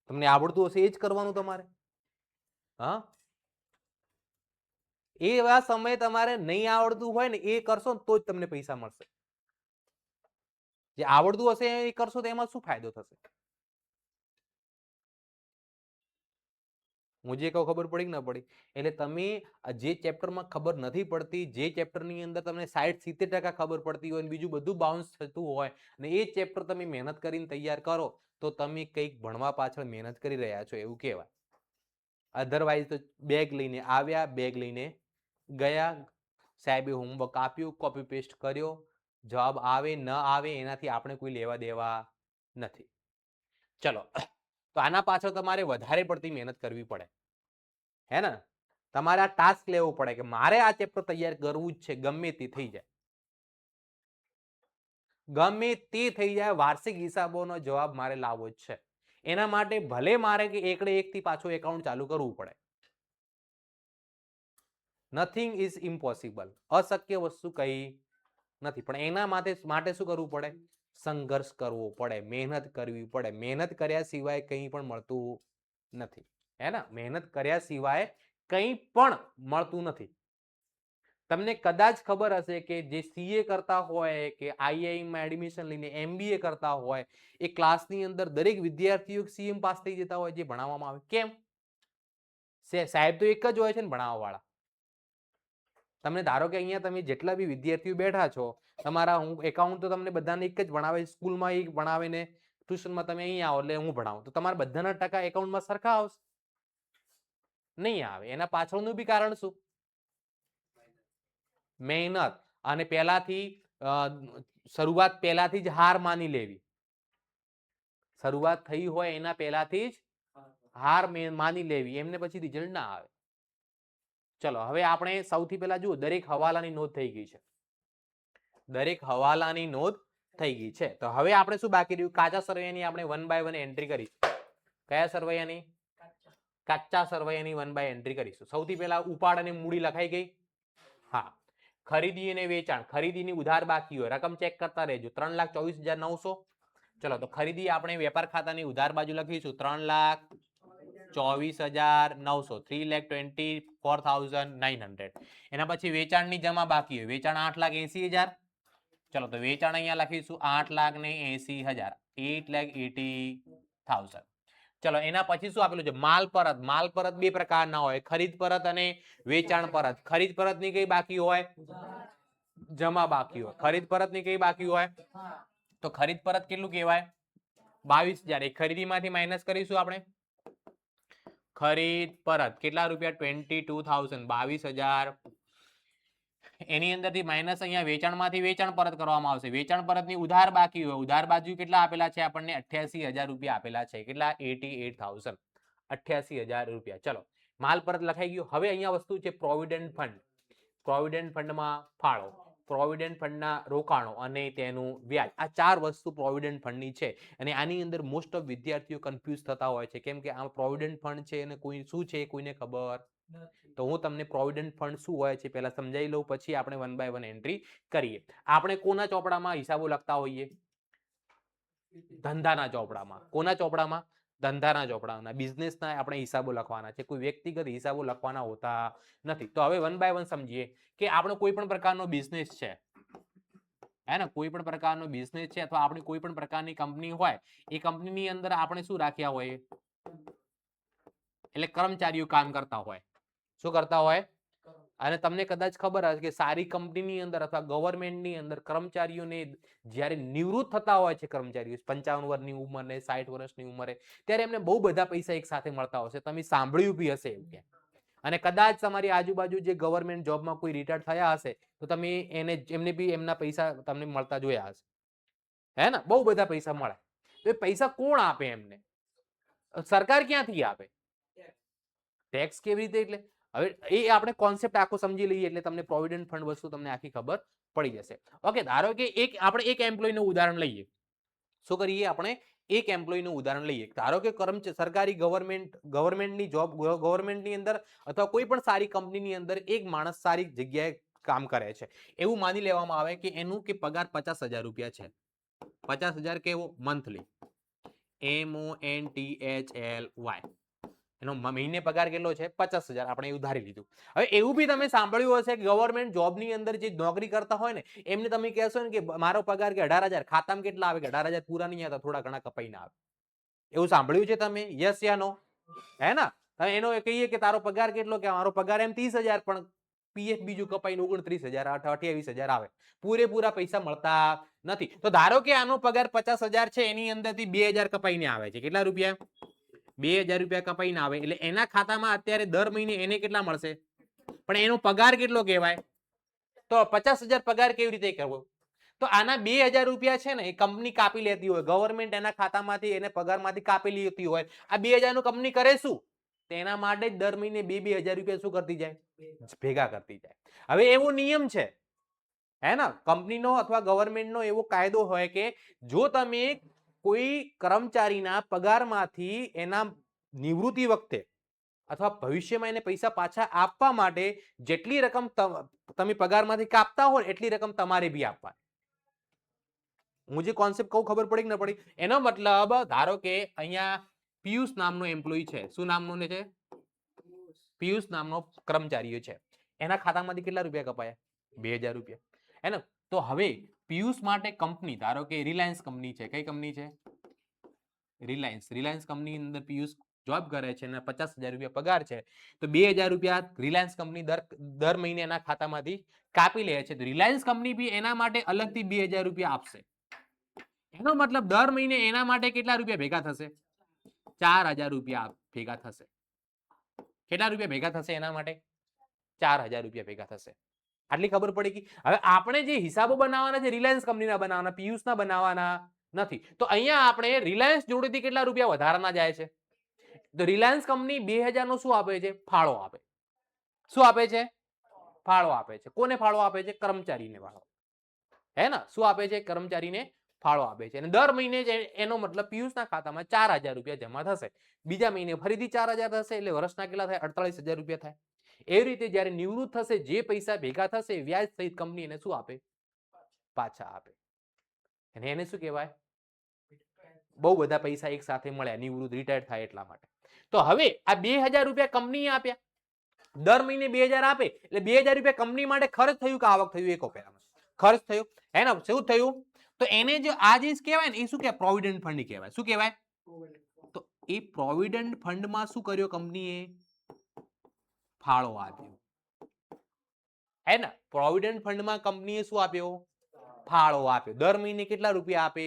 તમને આવડતું હશે એ જ કરવાનું તમારે. હા, એવા સમયે તમારે નહીં આવડતું હોય ને એ કરશો તો જ તમને પૈસા મળશે. જે આવડતું હશે એ કરશો તો એમાં શું ફાયદો થશે? હું જે કહું ખબર પડી કે ન પડી? એટલે તમે જે ચેપ્ટરમાં ખબર નથી પડતી, જે ચેપ્ટરની અંદર તમને 60-70% ખબર પડતી હોય, બીજું બધું બાઉન્સ થતું હોય અને એ ચેપ્ટર તમે મહેનત કરીને તૈયાર કરો તો તમે કંઈક ભણવા પાછળ મહેનત કરી રહ્યા છો એવું કહેવાય. અધરવાઇઝ તો બેગ લઈને આવ્યા, બેગ લઈને ગયા, સાહેબે હોમવર્ક આપ્યું, કોપી પેસ્ટ કર્યો, જવાબ આવે ન આવે એનાથી આપણે કોઈ લેવા દેવા નથી. ચલો, તો આના પાછળ તમારે વધારે પડતી મહેનત કરવી પડે, હે ને? તમારે આ ટાસ્ક લેવો પડે કે મારે આ ચેપ્ટર તૈયાર કરવું જ છે, ગમે તે થઈ જાય, ગમે તે થઈ જાય, વાર્ષિક હિસાબોનો જવાબ મારે લાવવો જ છે. એના માટે ભલે મારે કે એકડે એકથી પાછું એકાઉન્ટ ચાલુ કરવું પડે. Nothing is impossible. અશક્ય વસ્તુ કઈ નથી, પણ એના માટે શું કરવું પડે? સંઘર્ષ કરવો પડે, મહેનત કરવી પડે. મહેનત કર્યા સિવાય કંઈ પણ મળતું નથી, હે ને? મહેનત કર્યા સિવાય કંઈ પણ મળતું નથી. તમને કદાચ ખબર હશે કે જે સીએ કરતા હોય કે આઈઆઈમાં એડમિશન લઈને એમબીએ કરતા હોય, એ ક્લાસની અંદર દરેક વિદ્યાર્થીઓ સીએમ પાસ થઈ જતા હોય જે ભણાવવામાં આવે. કેમ? સાહેબ તો એક જ હોય છે ને ભણાવવા વાળા. તમને ધારો કે અહીંયા તમે જેટલા બી વિદ્યાર્થીઓ બેઠા છો, તમારા હું એકાઉન્ટ તો તમને બધાને એક જ ભણાવે, સ્કૂલમાં એક ભણાવે ને ટ્યુશનમાં તમે અહીંયા આવો એટલે હું ભણાવું, તો તમારા બધાના ટકા એકાઉન્ટમાં સરખા આવશે. નહીં આવે. એના પાછળનું બી કારણ શું? મહેનત. અને પહેલાથી શરૂઆત પહેલાથી જ હાર માની લેવી. શરૂઆત થઈ હોય એના પહેલાથી જ હાર માની લેવી, એમને પછી રિઝલ્ટ ના આવે. ચલો હવે આપણે સૌથી પહેલા જુઓ, દરેક હવાલાની નોંધ થઈ ગઈ છે. દરેક હવાલાની નોંધ થઈ ગઈ છે. તો હવે આપણે શું બાકી રહ્યું? કાચા સરવૈયાની આપણે 1 by 1 એન્ટ્રી કરીશું. કયા સરવૈયાની? કાચા સરવૈયાની 1 by એન્ટ્રી કરીશું. સૌથી પહેલા ઉપાડ અને મૂડી લખાઈ ગઈ. હા. ખરીદી અને વેચાણ. ખરીદીની ઉધાર બાકી હોય રકમ ચેક કરતા રહેજો. 3,24,900. ચલો તો ખરીદી આપણે વેપાર ખાતાની ઉધાર બાજુ લખીશું 3,24,900, 3,24,900. એના પછી વેચાણની જમા બાકી હોય, વેચાણ 8,80,000. ચલો તો વેચાણ અહીંયા લખીશું 8,80,000, 8,80,000. ચલો એના પછી શું આપેલું છે? માલ પરત. માલ પરત બે પ્રકારના હોય, ખરીદ પરત અને વેચાણ પરત. ખરીદ પરત ની કઈ બાકી હોય? જમા બાકી હોય. ખરીદ પરત ની કઈ બાકી હોય? તો ખરીદ પરત કેટલું કહેવાય? 22,000. એ ખરીદીમાંથી માઇનસ કરીશું આપણે. ખરીદ પરત કેટલા રૂપિયા? 22,000, 22,000. એની અંદરથી માઇનસ અહીંયા વેચાણમાંથી વેચાણ પરત કરવામાં આવશે. વેચાણ પરતની ઉધાર બાકી હોય, ઉધાર બાજુ કેટલા આપેલા છે આપણને? 88,000 રૂપિયા આપેલા છે. કેટલા? 88,000, 88,000 રૂપિયા. ચલો માલ પરત લખાઈ ગયું. હવે અહીંયા વસ્તુ છે પ્રોવિડન્ટ ફંડ. પ્રોવિડન્ટ ફંડમાં ફાળો, પ્રોવિડન્ટ ફંડના રોકાણો અને તેનું વ્યાજ. આ ચાર વસ્તુ પ્રોવિડન્ટ ફંડની છે. અને આની અંદર મોસ્ટ ઓફ વિદ્યાર્થીઓ કન્ફ્યુઝ થતા હોય છે, કેમ કે આ પ્રોવિડન્ટ ફંડ છે અને કોઈ શું છે કોઈને ખબર. તો હું તમને પ્રોવિડન્ટ ફંડ શું હોય છે પહેલા સમજાવી લઉં, પછી આપણે 1 by 1 એન્ટ્રી કરીએ. આપણે કોના ચોપડામાં હિસાબો લખતા હોઈએ? ધંધાના ચોપડામાં. કોના ચોપડામાં? ધંધાના ચોપડાના. બિઝનેસના આપણે હિસાબો લખવાના છે, કોઈ વ્યક્તિગત હિસાબો લખવાના હોતા નથી. તો હવે 1 by 1 સમજીએ કે આપણે કોઈ પણ પ્રકારનો બિઝનેસ છે, હે ને, કોઈ પણ પ્રકારનો બિઝનેસ છે અથવા આપણી કોઈ પણ પ્રકારની કંપની હોય, એ કંપનીની અંદર આપણે શું રાખ્યા હોય? એટલે કર્મચારીઓ કામ કરતા હોય. શું કરતા હોય? અને તમને કદાચ ખબર હશે કે સારી કંપનીની અંદર અથવા ગવર્મેન્ટની અંદર કર્મચારીઓને જ્યારે નિવૃત્ત થતા હોય છે, કર્મચારીઓ 55 વર્ષની ઉંમરે, 60 વર્ષની ઉંમરે, ત્યારે એમને બહુ બધા પૈસા એક સાથે મળતા હશે. તમે સાંભળ્યું બી હશે એવું ક્યાં. અને કદાચ તમારી આજુબાજુ જે ગવર્મેન્ટ જોબમાં કોઈ રિટાયર્ડ થયા હશે તો તમે એમને બી એમના પૈસા તમને મળતા જોયા હશે, હે ને? બહુ બધા પૈસા મળે. તો એ પૈસા કોણ આપે એમને? સરકાર ક્યાંથી આપે? ટેક્સ. કેવી રીતે? એટલે હવે એ આપણે કોન્સેપ્ટ આખો સમજી લઈએ એટલે તમને પ્રોવિડન્ટ ફંડ વસ્તુ તમને આખી ખબર પડી જશે. ઓકે, ધારો કે આપણે એક એમ્પ્લોયનું ઉદાહરણ લઈએ. શું કરીએ? આપણે એક એમ્પ્લોયનું ઉદાહરણ લઈએ. ધારો કે સરકારી ગવર્મેન્ટની જોબ, ગવર્મેન્ટની અંદર અથવા કોઈ પણ સારી કંપનીની અંદર એક માણસ સારી જગ્યાએ કામ કરે છે. એવું માની લેવામાં આવે કે એનું કે પગાર 50,000 રૂપિયા છે. 50,000 કેવો? મંથલી. MONTHLY. એનો મહિને પગાર કેટલો છે? 50,000. આપણે એવું ધારી લીધું. હવે એવું બી તમે સાંભળ્યું હશે કે ગવર્મેન્ટ જોબની અંદર જે નોકરી કરતા હોય ને એમને તમે કહેશો ને કે મારો પગાર કે 18,000, ખાતામાં કેટલા આવે? કે 18,000 પૂરા નહીં આવતા, થોડા ઘણા કપાઈને આવે. એવું સાંભળ્યું છે તમે? યસ યા નો? હે ને? એનો કહીએ કે તારો પગાર કેટલો? કે મારો પગાર એમ 30,000, પણ પીએફ બીજું કપાઈને 29,000, 28,000 આવે. પૂરેપૂરા પૈસા મળતા નથી. તો ધારો કે આનો પગાર 50,000 છે, એની અંદરથી 2,000 કપાઈને આવે છે. કેટલા રૂપિયા? 2,000 રૂપિયા કપાઈને આવે. એટલે એના ખાતામાં અત્યારે દર મહિને એને કેટલા મળશે? પણ એનો પગાર કેટલો કહેવાય? તો 50,000 પગાર કેવી રીતે કરવો? તો આના 2,000 રૂપિયા છે ને એ કંપની કાપી લેતી હોય, ગવર્મેન્ટ એના ખાતામાંથી એને પગારમાંથી કાપી લેતી હોય. આ 2,000 નું કંપની કરે શું? તેના માટે જ દર મહિને 2,000 રૂપિયા શું કરતી જાય? ભેગા કરતી જાય. હવે એવો નિયમ છે, હે ને, કંપનીનો અથવા ગવર્મેન્ટનો એવો કાયદો હોય કે જો તમે કોઈ કર્મચારીના પગારમાંથી એના નિવૃત્તિ વખતે અથવા ભવિષ્યમાં એને પૈસા પાછા આપવા માટે જેટલી રકમ તમે પગારમાંથી કાપતા હોય એટલી રકમ તમારે બી આપવાની. હું જે કોન્સેપ્ટ કહું ખબર પડી કે ન પડી? એનો મતલબ ધારો કે અહીંયા પિયુષ નામનો એમ્પ્લોય છે. શું નામનો છે? પિયુષ નામનો કર્મચારીઓ છે. એના ખાતામાંથી કેટલા રૂપિયા કપાયા? 2,000 રૂપિયા, હે ને? તો હવે પિયુષ માટે કંપની, ધારો કે રિલાયન્સ કંપની છે. કઈ કંપની છે? રિલાયન્સ કંપની અંદર પિયુષ જોબ કરે છે અને 50,000 રૂપિયા પગાર છે. તો 2,000 રૂપિયા રિલાયન્સ કંપની દર મહિને એના ખાતામાંથી કાપી લે છે. તો રિલાયન્સ કંપની બી એના માટે અલગથી 2,000 રૂપિયા આપશે. એનો મતલબ દર મહિને એના માટે કેટલા રૂપિયા ભેગા થશે? 4,000 રૂપિયા ભેગા થશે. કેટલા રૂપિયા ભેગા થશે એના માટે? 4000 રૂપિયા ભેગા થશે. આટલી ખબર પડી ગઈ. હવે આપણે જે હિસાબો બનાવવાના છે રિલાયન્સ કંપનીના બનાવવાના, પિયુષના બનાવવાના નથી. તો અહીંયા આપણે રિલાયન્સ જોડેથી કેટલા રૂપિયા વધારાના જાય છે? તો રિલાયન્સ કંપની 2000 નો શું આપે છે? ફાળો આપે. શું આપે છે? ફાળો આપે છે. કોને ફાળો આપે છે? કર્મચારીને ફાળો. હે ને? શું આપે છે? કર્મચારીને ફાળો આપે છે. અને દર મહિને એનો મતલબ પિયુષના ખાતામાં 4000 રૂપિયા જમા થશે. બીજા મહિને ફરીથી 4000 થશે, એટલે વર્ષના કેટલા થાય? 48000 રૂપિયા થાય. એવી રીતે જ્યારે નિવૃત્ત થશે, જે પૈસા ભેગા થશે વ્યાજ સહિત કંપની એને શું આપે? પાછા આપે. અને એને શું કહેવાય? બહુ બધા પૈસા એક સાથે મળ્યા, નિવૃત્ત રિટાયર થાય એટલા માટે. તો હવે આ 2000 રૂપિયા કંપનીએ આપ્યા. દર મહિને 2000 આપે એટલે 2000 રૂપિયા કંપની માટે ખર્ચ થયું કે આવક થયું? એક પહેલા ખર્ચ થયું. હે ને? શું થયું? તો એને જો આ જે કહેવાય ને એ શું કહેવાય? પ્રોવિડન્ટ ફંડ કહેવાય. શું કહેવાય? તો એ પ્રોવિડન્ટ ફંડમાં શું કર્યો કંપનીએ? ફાળો આપ્યો. હે ને? પ્રોવિડન્ટ ફંડમાં કંપનીએ શું આપ્યો? ફાળો આપ્યો. દર મહિને કેટલા રૂપિયા આપે?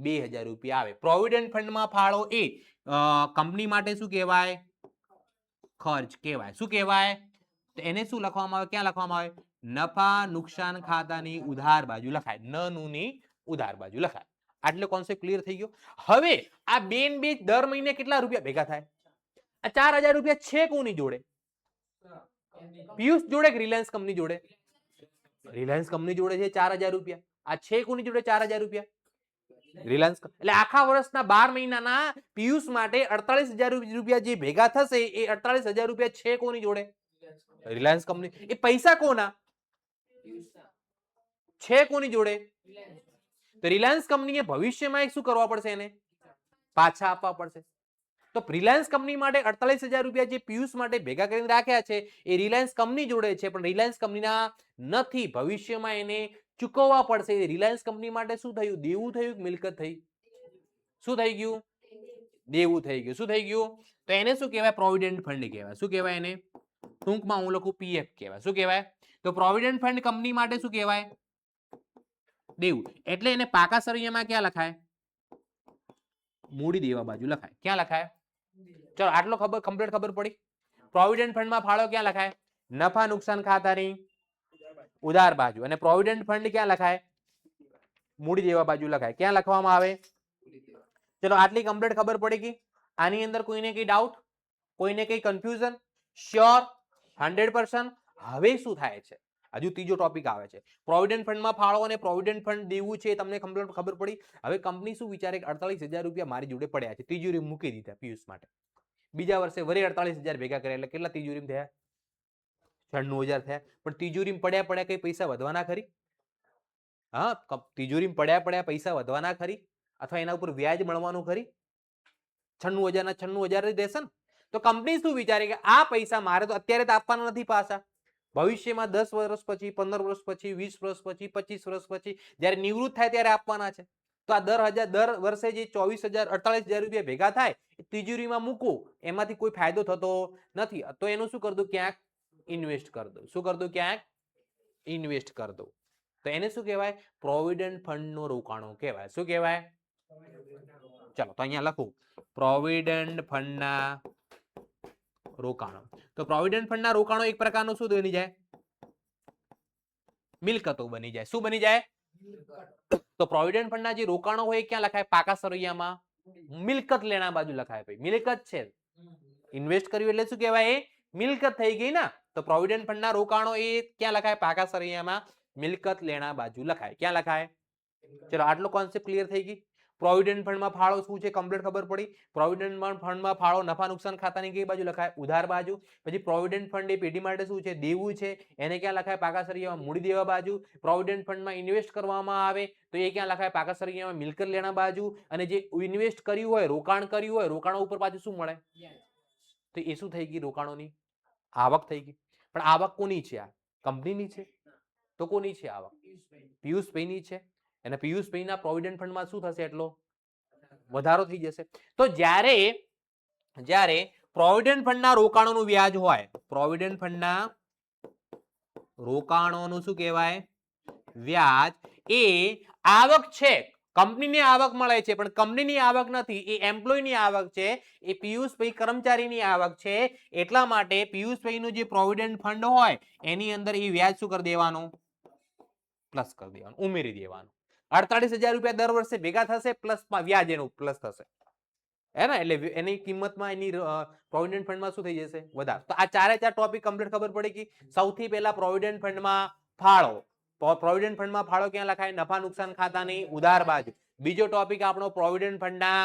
2000 રૂપિયા આવે. પ્રોવિડન્ટ ફંડમાં ફાળો એ કંપની માટે શું કહેવાય? ખર્ચ કહેવાય. શું કહેવાય? તો એને શું લખવામાં આવે? ક્યાં લખવામાં આવે? નફા નુકસાન ખાતાની ઉધાર બાજુ લખાય. નની ઉધાર બાજુ લખાય. આટલો કોન્સેપ્ટ ક્લિયર થઈ ગયો. હવે આ બેન બે દર મહિને કેટલા રૂપિયા ભેગા થાય? આ 4000 રૂપિયા છે કોની જોડે? પિયુષ જોડે કે રિલાયન્સ કંપની જોડે? રિલાયન્સ કંપની જોડે છે 4000 રૂપિયા. આ છે કોની જોડે 4000 રૂપિયા? રિલાયન્સ. એટલે આખા વર્ષના 12 મહિનાના પિયુષ માટે 48000 રૂપિયા જે ભેગા થશે એ 48000 રૂપિયા છે કોની જોડે? Reliance company. એ પૈસા કોના છે? કોની જોડે? તો રિલાયન્સ કંપનીએ ભવિષ્યમાં શું કરવા પડશે? એને પાછા આપવા પડશે. તો રિલાયન્સ કંપની માટે 48000 રૂપિયા જે પિયુષ માટે ભેગા કરીને રાખ્યા છે એ રિલાયન્સ કંપની જોડે છે, પણ રિલાયન્સ કંપનીના નથી. ભવિષ્યમાં એને ચૂકવવા પડશે. રિલાયન્સ કંપની માટે શું થયું? દેવું થયું કે મિલકત થઈ? શું થઈ ગયું? દેવું થઈ ગયું. શું થઈ ગયું? તો એને શું કહેવાય? પ્રોવિડન્ટ ફંડ કહેવાય. શું કહેવાય એને? ટૂંકમાં હું લખું પીએફ કહેવાય. શું કહેવાય? તો પ્રોવિડન્ટ ફંડ કંપની માટે શું કહેવાય? દેવું. એટલે એને પાકા સરવૈયામાં ક્યાં લખાય? મૂડી દેવા બાજુ લખાય. ક્યાં લખાય? ચલો આટલો કમ્પ્લીટ ખબર પડી. પ્રોવિડન્ટ ફંડમાં ફાળો ક્યાં લખાય? નફા નુકસાન ખાતાની ઉધાર બાજુ. અને પ્રોવિડન્ટ ફંડ ક્યાં લખાય? મૂડી દેવા બાજુ લખાય. ક્યાં લખવામાં આવે? ચલો આટલી કમ્પ્લીટ ખબર પડી ગઈ. આની અંદર કોઈને કઈ ડાઉટ? કોઈને કઈ કન્ફ્યુઝન? શ્યોર? 100%? હવે શું થાય છે? હજુ ત્રીજો ટોપિક આવે છે. પ્રોવિડન્ટ ફંડમાં ફાળો અને પ્રોવિડન્ટ ફંડ દેવું છે તમને કમ્પ્લીટ ખબર પડી. હવે કંપની શું વિચારે કે 48000 રૂપિયા મારી જોડે પડ્યા છે, તિજોરી મૂકી દીધા પિયુષ માટે. બીજા વર્ષે વળી 48000 ભેગા કર્યા એટલે કેટલા તિજોરી થયા? 96000 થયા. પણ તિજોરી પડ્યા કઈ પૈસા વધવાના ખરી? હા, તિજોરી પડ્યા પૈસા વધવાના ખરી? અથવા એના ઉપર વ્યાજ મળવાનું ખરી? 96000 ના 96000 દેશે ને? તો કંપની શું વિચારે કે આ પૈસા મારે તો અત્યારે તો આપવાના નથી પાછા, ભવિષ્યમાં 10 વર્ષ પછી, 15 વર્ષ પછી, 20 વર્ષ પછી, 25 વર્ષ પછી જ્યારે નિવૃત્ત થાય ત્યારે આપવાના છે. તો આ દર વર્ષે જે 24000 48000 રૂપિયા ભેગા થાય એ તિજોરીમાં મૂકો, એમાંથી કોઈ ફાયદો થતો નથી. તો એનું શું કરી દઉં? ક્યાંક ઇન્વેસ્ટ કરી દઉં. શું કરી દઉં? ક્યાંક ઇન્વેસ્ટ કરી દઉં. તો એને શું કહેવાય? પ્રોવિડન્ટ ફંડ નો રોકાણો કહેવાય. શું કહેવાય? ચલો તો અહીંયા લખું પ્રોવિડન્ટ ફંડના રોકાણો. તો પ્રોવિડન્ટ ફંડના રોકાણો એક પ્રકારનું શું બની જાય? મિલકતો બની જાય. શું બની જાય? તો પ્રોવિડન્ટ ફંડના જે રોકાણો હોય ક્યાં લખાય? પાકા સરવૈયામાં મિલકત લેણા બાજુ લખાય. ભાઈ મિલકત છે, ઇન્વેસ્ટ કર્યું એટલે શું કહેવાય? એ મિલકત થઈ ગઈ ને. તો પ્રોવિડન્ટ ફંડના રોકાણો એ ક્યાં લખાય? પાકા સરવૈયામાં મિલકત લેણા બાજુ લખાય. ક્યાં લખાય? ચલો આટલો કોન્સેપ્ટ ક્લિયર થઈ ગઈ. પ્રોવિડન્ટ ફંડમાં ફાળો શું છે કમ્પ્લીટ ખબર પડી. પ્રોવિડન્ટ ફંડમાં ફાળો નફા નુકસાન ખાતાની કઈ બાજુ લખાય? ઉધાર બાજુ. પછી પ્રોવિડન્ટ ફંડ એ પેઢી માટે શું છે? દેવું છે. એને ક્યાં લખાય? પાકા સરવૈયામાં મૂડી દેવા બાજુ. પ્રોવિડન્ટ ફંડમાં ઇન્વેસ્ટ કરવામાં આવે તો એ ક્યાં લખાય? પાકા સરવૈયામાં મિલકત લેણા બાજુ. અને જે ઇન્વેસ્ટ કર્યું હોય, રોકાણ કર્યું હોય, રોકાણો ઉપર પાછું શું મળે? તો એ શું થઈ ગઈ? રોકાણોની આવક થઈ ગઈ. પણ આવક કોની છે? આ કંપનીની છે. તો કોની છે આવક? પિયુષભાઈની છે. અને પિયુષભાઈના પ્રોવિડન્ટ ફંડમાં શું થશે? એટલો વધારો થઈ જશે. તો જ્યારે પ્રોવિડન્ટ ફંડના રોકાણોનું વ્યાજ હોય, પ્રોવિડન્ટ ફંડના રોકાણોનું શું કહેવાય? વ્યાજ એ આવક છે. કંપનીની આવક મળે છે પણ કંપનીની આવક નથી, એ એમ્પ્લોયની આવક છે, એ પિયુષભાઈ કર્મચારીની આવક છે. એટલા માટે પિયુષભાઈનું જે પ્રોવિડન્ટ ફંડ હોય એની અંદર એ વ્યાજ શું કરી દેવાનું? પ્લસ કરી દેવાનું, ઉમેરી દેવાનું. 48,000 રૂપિયા દર વર્ષે ભેગા થશે, પ્લસ વ્યાજ એનું પ્લસ થશે, હે ને? એટલે એની કિંમતમાં એની પ્રોવિડન્ટ ફંડમાં શું થઈ જશે? વધારો. તો આ ચારે ચાર ટોપિક કમ્પ્લીટ ખબર પડી ગઈ. સૌથી પહેલા પ્રોવિડન્ટ ફંડમાં ફાળો. પ્રોવિડન્ટ ફંડમાં ફાળો ક્યાં લખાય? નફા નુકસાન ખાતાની ઉધાર બાજુ. બીજો ટોપિક આપણો પ્રોવિડન્ટ ફંડના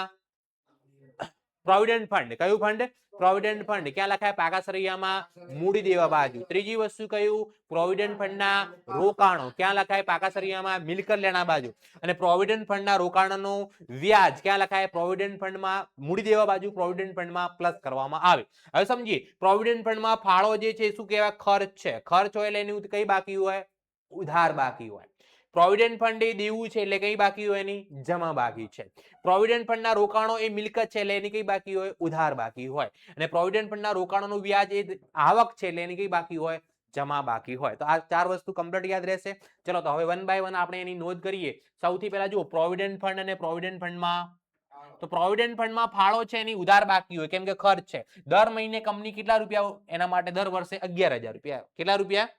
પ્રોવિડન્ટ ફંડ. કયું ફંડ? Provident fund. ક્યાં લખાય? પાકા સરિયામાં મૂડી દેવા બાજુ. ત્રીજી વસ્તુ કયું? પ્રોવિડન્ટ ફંડના રોકાણો. ક્યાં લખાય? પાકા સરિયામાં મિલકત લેણા બાજુ. અને પ્રોવિડન્ટ ફંડના રોકાણોનું વ્યાજ ક્યાં લખાય? પ્રોવિડન્ટ ફંડમાં મૂડી દેવા બાજુ, પ્રોવિડન્ટ ફંડમાં પ્લસ કરવામાં આવે. હવે સમજીએ, પ્રોવિડન્ટ ફંડમાં ફાળો જે છે શું કહેવાય? ખર્ચ છે. ખર્ચ હોય એટલે એની કઈ બાકી હોય? ઉધાર બાકી હોય. પ્રોવિડન્ટ ફંડ એ દેવું છે એટલે કઈ બાકી હોય? એની જમા બાકી છે. પ્રોવિડન્ટ ફંડના રોકાણો એ મિલકત છે એટલે એની કઈ બાકી હોય? ઉધાર બાકી હોય. અને પ્રોવિડન્ટ ફંડના રોકાણોનું વ્યાજ એ આવક છે એટલે એની કઈ બાકી હોય? જમા બાકી હોય. તો આ ચાર વસ્તુ કમ્પ્લીટ યાદ રહેશે. ચલો તો હવે વન બાય વન આપણે એની નોંધ કરીએ. સૌથી પહેલા જુઓ પ્રોવિડન્ટ ફંડ અને પ્રોવિડન્ટ ફંડમાં, તો પ્રોવિડન્ટ ફંડમાં ફાળો છે એની ઉધાર બાકી હોય કેમ કે ખર્ચ છે. દર મહિને કંપની કેટલા રૂપિયા એના માટે દર વર્ષે 11,000 રૂપિયા. કેટલા રૂપિયા?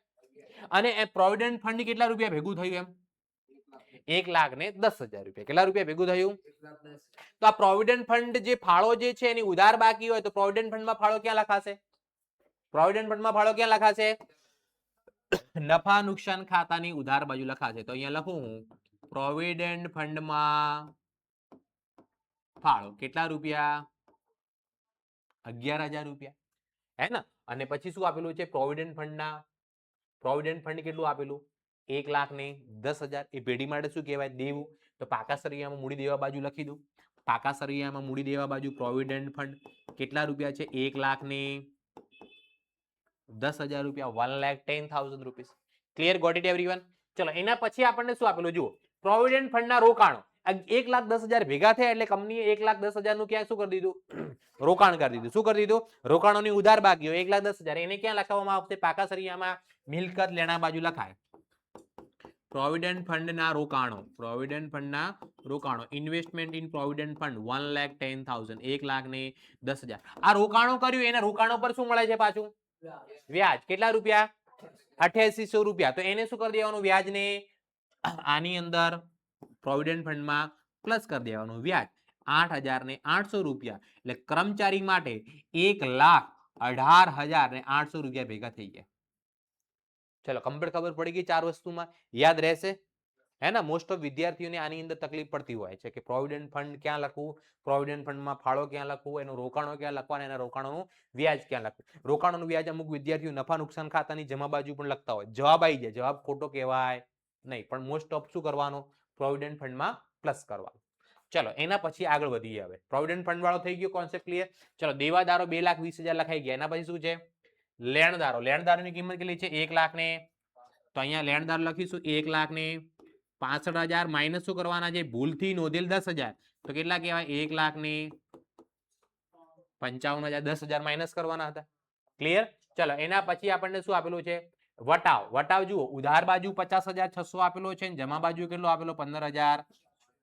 અને એ પ્રોવિડન્ટ ફંડ કેટલા રૂપિયા ભેગું થયું? એમ 1,10,000 રૂપિયા. કેટલા રૂપિયા ભેગું થયું? તો આ પ્રોવિડન્ટ ફંડ જે ફાળો જે છે એની ઉધાર બાકી હોય તો પ્રોવિડન્ટ ફંડમાં ફાળો ક્યાં લખાશે? પ્રોવિડન્ટ ફંડમાં ફાળો ક્યાં લખાશે? નફા નુકસાન ખાતાની ઉધાર બાજુ લખાશે. તો અહીંયા લખું હું પ્રોવિડન્ટ ફંડમાં ફાળો કેટલા રૂપિયા? 11,000 રૂપિયા, હે ને? અને પછી શું આપેલું છે? પ્રોવિડન્ટ ફંડના પ્રોવિડન્ટ ફંડ કેટલું આપેલું? 1,10,000. એ પેઢી માટે શું કહેવાય? દેવું. તો પાકા સરિયામાં મૂડી દેવા બાજુ લખી દઉં. પાકા સરિયામાં મૂડી દેવા બાજુ પ્રોવિડન્ટ ફંડ કેટલા રૂપિયા છે? 1,10,000 રૂપિયા. 1,10,000 rupees. Clear? Got it everyone? ચલો એના પછી આપણને શું આપેલું? જુઓ પ્રોવિડન્ટ ફંડના રોકાણો 1,10,000 ભેગા થયા એટલે કંપનીએ 1,10,000 નું ક્યાં શું કરી દીધું? રોકાણ કરી દીધું. શું કરી દીધું? રોકાણોની ઉધાર બાકી હોય 1,10,000. એને ક્યાં લખાવવામાં આવશે? પાકા સરિયામાં મિલકત લેણા બાજુ લખાય. પ્રોવિડન્ટ ફંડના રોકાણો, પ્રોવિડન્ટ ફંડના રોકાણો, ઇન્વેસ્ટમેન્ટ ઇન પ્રોવિડન્ટ ફંડ 1,10,000. 1,10,000. આ રોકાણો કર્યું એના રોકાણો પર શું મળે છે પાછું? વ્યાજ. કેટલા રૂપિયા? 8800 રૂપિયા. તો એને શું કરી દેવાનું? વ્યાજને આની અંદર પ્રોવિડન્ટ ફંડમાં પ્લસ કરી દેવાનું વ્યાજ 8,800 રૂપિયા. એટલે કર્મચારી માટે 1,18,800 રૂપિયા ભેગા થઈ ગયા. ચલો કમ્પ્લીટ ખબર પડી ગઈ ચાર વસ્તુમાં? યાદ રહેશે, હે ને? મોસ્ટ ઓફ વિદ્યાર્થીઓને આની અંદર તકલીફ પડતી હોય છે કે પ્રોવિડન્ટ ફંડ ક્યાં લખવું, પ્રોવિડન્ટ ફંડમાં ફાળો ક્યાં લખવું, એનું રોકાણો ક્યાં લખવા અને એના રોકાણોનું વ્યાજ ક્યાં લખવું. રોકાણોનું વ્યાજ અમુક વિદ્યાર્થીઓ નફા નુકસાન ખાતાની જમા બાજુ પણ લખતા હોય. જવાબ આવી જાય, જવાબ ખોટો કહેવાય નહીં, પણ મોસ્ટ ઓફ શું કરવાનું? પ્રોવિડન્ટ ફંડમાં પ્લસ કરવાનું. ચલો એના પછી આગળ વધીએ. હવે પ્રોવિડન્ટ ફંડ વાળો થઈ ગયો કોન્સેપ્ટ ક્લિયર. ચલો દેવાદારો 2,20,000 લખાઈ ગયા. એના પછી શું છે? લેણદારો. લેણદારોની કિંમત કેટલી છે? 1,00,000 ને, તો અહીંયા લેણદાર લખીશું 1,65,000 માઇનસ શું કરવાના છે? ભૂલથી નોંધેલ 10,000. તો કેટલા કહેવાય? 1,55,000. 10,000 માઇનસ કરવાના હતા. ક્લિયર? ચલો એના પછી આપણને શું આપેલું છે? વટાવ. વટાવ જુઓ ઉધાર બાજુ 50,600 આપેલો છે, જમા બાજુ કેટલો આપેલો? 15,000.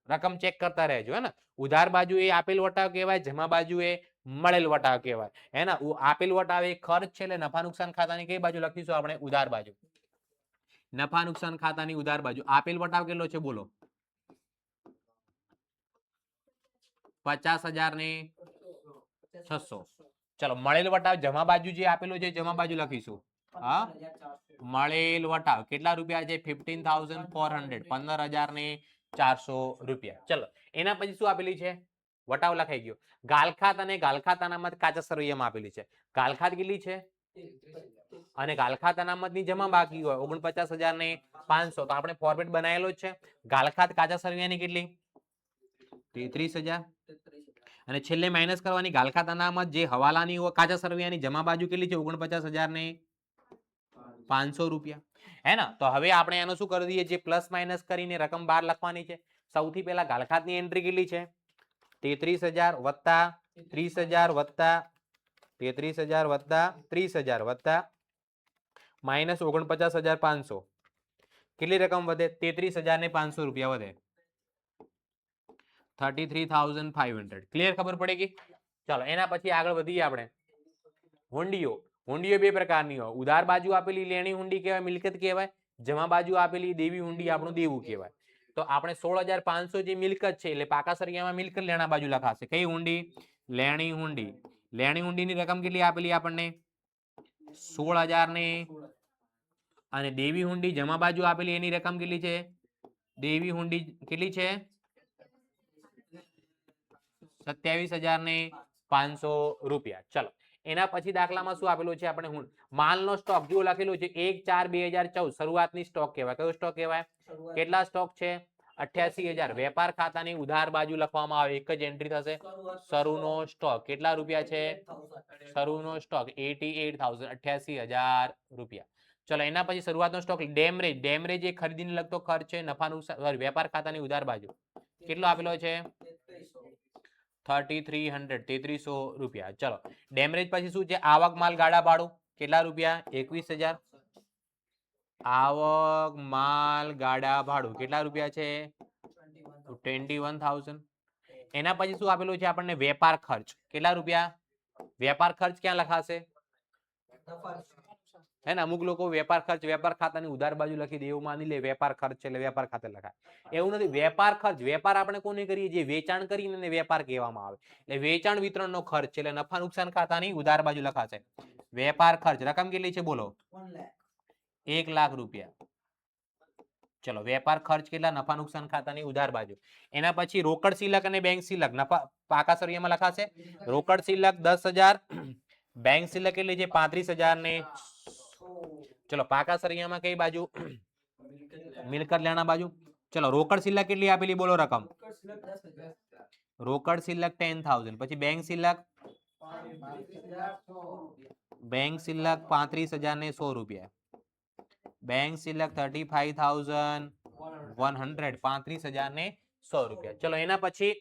રકમ ચેક કરતા રહેજો, હે ને? ઉધાર બાજુ એ આપેલ વટાવ કહેવાય, જમા બાજુ એ મળેલ વટાવ કહેવાય, હે ને? આપેલ વટાવ એ ખર્ચ છે એટલે નફા નુકસાન ખાતાની કઈ બાજુ લખીશું આપણે? ઉધાર બાજુ. નફા નુકસાન ખાતાની ઉધાર બાજુ. આપેલ વટાવ કેટલો છે? બોલો. 50,600. ચલો મળેલ વટાવ જમા બાજુ જે આપેલો છે જમા બાજુ લખીશું. હા, મળેલ વટાવ કેટલા રૂપિયા છે? 15,400. 15,400 રૂપિયા. ચલો એના પછી શું આપેલી છે? વટાવ લખાઈ ગયો. ગાલખાત અને ગાલખાત અનામત કાચા સરવૈયામાં આપેલી છે. ગાલખાત કેટલી છે? અને ગાલખાત અનામતની જમા બાકી હોય 49,500. તો આપણે ફોર્મેટ બનાવેલો જ છે. ગાલખાત કાચા સરવૈયાની કેટલી? 33,000. અને છેલ્લે માઇનસ કરવાની ગાલખાત અનામત જે હવાલાની હોય કાચા સરવૈયાની જમા બાજુ કેટલી છે? 49,500 રૂપિયા, હે ને? તો હવે આપણે એનો શું કરી દઈએ? જે પ્લસ માઇનસ કરીને રકમ બહાર લખવાની છે. સૌથી પહેલા ગાલખાતની એન્ટ્રી કેટલી છે? 33,000 વત્તા 30,000 વત્તા 33,000 વત્તા 30,000 વત્તા માઇનસ 49,500. કેટલી રકમ વધે? 33,500 રૂપિયા વધે. 33,500 ક્લિયર ખબર પડી ગઈ ચાલો એના પછી આગળ વધીએ આપણે હુંડીઓ હુંડીઓ બે પ્રકારની હોય ઉધાર બાજુ આપેલી લેણી હુંડી કહેવાય મિલકત કહેવાય જમા બાજુ આપેલી દેવી હુંડી આપણું દેવું કહેવાય તો આપણે 16,500 જે મિલકત છે એટલે પાકા સરિયામાં મિલકત લેણા બાજુ લખાશે કઈ હુંડી લેણી હુંડીની રકમ કેટલી આપેલી આપણને 16,000 ને અને દેવી હુંડી જમા બાજુ આપેલી એની રકમ કેટલી છે દેવી હુંડી કેટલી છે 27,500 રૂપિયા ચલો એના પછી દાખલામાં શું આપેલું છે આપણે માલનો સ્ટોક જો લખેલું છે 1/4/2014 શરૂઆતની સ્ટોક કહેવાય કયો સ્ટોક કહેવાય કેટલા સ્ટોક છે 88,000 વેપાર ખાતાની ઉધાર બાજુ લખવામાં આવે એક જ એન્ટ્રી થશે શરૂનો સ્ટોક કેટલા રૂપિયા છે શરૂનો સ્ટોક 88,000 રૂપિયા ચલો એના પછી શરૂઆતનો સ્ટોક ડેમરેજ એ ખરીદીને લગતો ખર્ચ છે નફાનું વેપાર ખાતાની ઉધાર બાજુ કેટલો આપેલો છે 3300 રૂપિયા ચલો ડેમરેજ પછી શું છે આવક માલ ગાડા ભાડું કેટલા રૂપિયા 21,000 આવક માલ ગાડા ભાડું કેટલા રૂપિયા છે 21,000 એના પછી શું આપેલું છે આપણને વેપાર ખર્ચ કેટલા રૂપિયા વેપાર ખર્ચ ક્યાં લખાશે હે ને અમુક લોકો વેપાર ખર્ચ વેપાર ખાતાની ઉધાર બાજુ લખી દે એવું માની લે વેપાર ખર્ચ એટલે વેપાર ખાતે લખાય એવું નથી વેપાર ખર્ચ વેપાર આપણે કોને કરીએ જે વેચાણ કરીને વેપાર કહેવામાં આવે એટલે વેચાણ વિતરણનો ખર્ચ એટલે નફા નુકસાન ખાતાની ઉધાર બાજુ લખાશે વેપાર ખર્ચ રકમ કેટલી છે બોલો 1 લાખ રૂપિયા ચલો વેપાર ખર્ચ કેટલા નફા નુકસાન ખાતાની ઉધાર બાજુ એના પછી રોકડ શિલક અને બેંક શિલક નફા પાકા સરિયામાં લખાશે રોકડ શિલક 10,000 બેંક શિલક કેટલી છે 35,000 ને ચલો પાકા સરિયામાં કઈ બાજુ મિલકત લેણા બાજુ ચલો રોકડ શિલક કેટલી આપેલી બોલો રકમ રોકડ શિલક 10,000 પછી બેંક શિલક 35,000 ને 100 રૂપિયા બેંક શિલક 35,100 35,000 ને 100 રૂપિયા ચલો એના પછી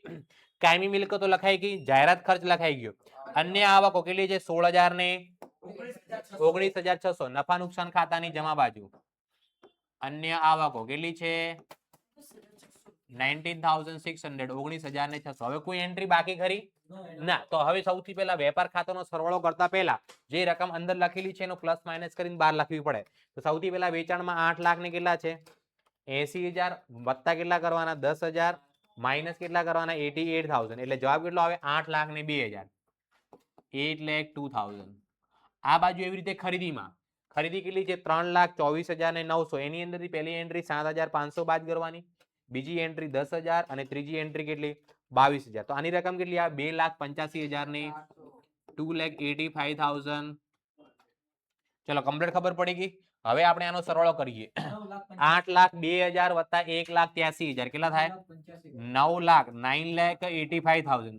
કાયમી મિલકતો લખાઈ ગઈ જાહેરાત ખર્ચ લખાઈ ગયો અન્ય આવકો કેટલી છે 16,000 ને 19,600 નફા નુકસાન ખાતાની જમા બાજુ અન્ય આવકો કેટલી છે 19,600 19,600 હવે કોઈ એન્ટ્રી બાકી ખરી ના તો હવે સૌથી પહેલા વેપાર ખાતાનો સરવાળો કરતા પહેલા જે રકમ અંદર લખેલી છે એનો પ્લસ માઇનસ કરીને બહાર લખવી પડે તો સૌથી પહેલા વેચાણમાં 8 લાખ ને કેટલા છે 80,000 વત્તા કેટલા કરવાના 10,000 માઇનસ કેટલા કરવાના 88,000 એટલે જવાબ કેટલો આવે 8 લાખ ને 2,000 8,02,000 આ બાજુ એવી રીતે ખરીદીમાં ખરીદી કેટલી છે 3,24,900 એની અંદરથી પહેલી એન્ટ્રી 7,500 બાદ કરવાની બીજી એન્ટ્રી 10,000 અને ત્રીજી એન્ટ્રી કેટલી 22,000 તો આની રકમ કેટલી આ 2,85,000 ની 2,85,000 ચલો કમ્પ્લીટ ખબર પડી ગઈ હવે આપણે આનો સરવાળો કરીએ 8,02,000 વત્તા 1,83,000 કેટલા થાય 9,85,000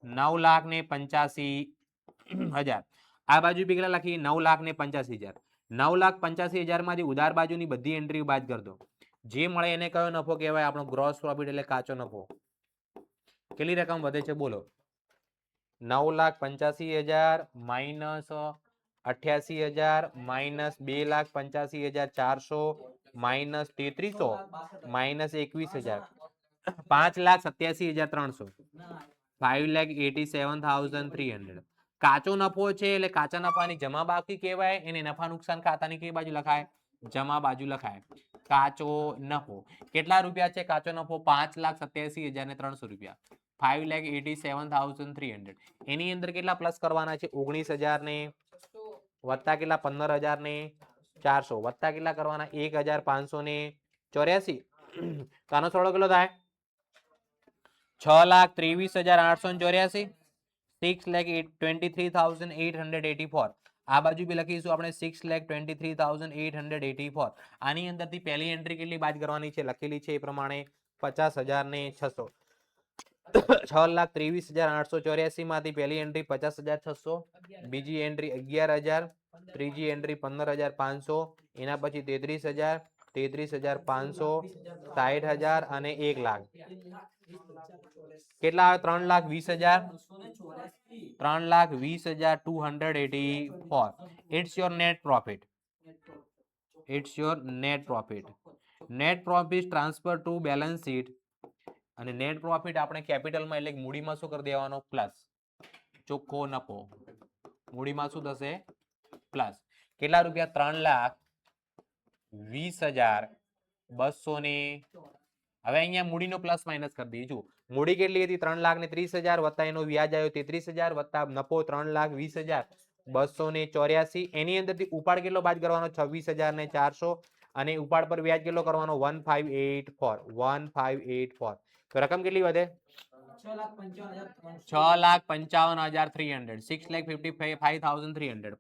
9,85,000 આ બાજુ બી કેટલા લખીએ 9,85,000 9,85,000 માંથી ઉધાર બાજુની બધી એન્ટ્રી બાદ કરી દો જે મળે એને કયો નફો કહેવાય આપણો ગ્રોસ પ્રોફિટ એટલે કાચો નફો કેટલી રકમ વધે છે બોલો 9,85,000 માઇનસ 88,000 માઇનસ 2,85,400 માઇનસ 3,300 માઇનસ 21,000 5,87,300 5,87,300 કાચો નફો છે એટલે કાચા નફાની જમા બાકી કહેવાય એને નફા નુકસાન ખાતાની કઈ બાજુ લખાય જમા બાજુ લખાય કાચો નફો કેટલા રૂપિયા છે કાચો નફો 5,87,300 રૂપિયા 5,87,300 એની અંદર કેટલા પ્લસ કરવાના છે 19,000 ને વત્તા કેટલા 15,000 ને 400 વત્તા કેટલા કરવાના 1,584 તો આનો સરવાળો કેટલો થાય 6,23,884 6,23,884 આ બાજુ બી લખીશું આપણે 6,23,884 આની અંદરથી પહેલી એન્ટ્રી કેટલી બાદ કરવાની છે લખેલી છે એ પ્રમાણે 50,600 6,23,884 માંથી પહેલી એન્ટ્રી 50,600 બીજી એન્ટ્રી 11,000 ત્રીજી એન્ટ્રી 15,500 એના પછી 33,000 33,500 60,000 અને 1 લાખ કેટલા આવે 3,20,000 3,20,284 it's your net profit it's your net profit transfer to balance sheet અને નેટ પ્રોફિટ આપણે કેપિટલમાં એટલે કે મૂડીમાં શું કરી દેવાનો પ્લસ, ચોખ્ખો નફો મૂડીમાં શું થશે પ્લસ. કેટલા રૂપિયા 3,20,200 હવે અહીંયા મૂડીનો પ્લસ માઇનસ કરી દઈશું. મૂડી કેટલી હતી 3,30,000 વત્તા એનો વ્યાજ આવ્યો 33,000 વત્તા નફો 3,20,284. એની અંદરથી ઉપાડ કેટલો બાદ કરવાનો 26,400 અને ઉપાડ પર વ્યાજ કેટલો કરવાનો 1584. તો રકમ કેટલી વધે 6,55,300 6,55,300.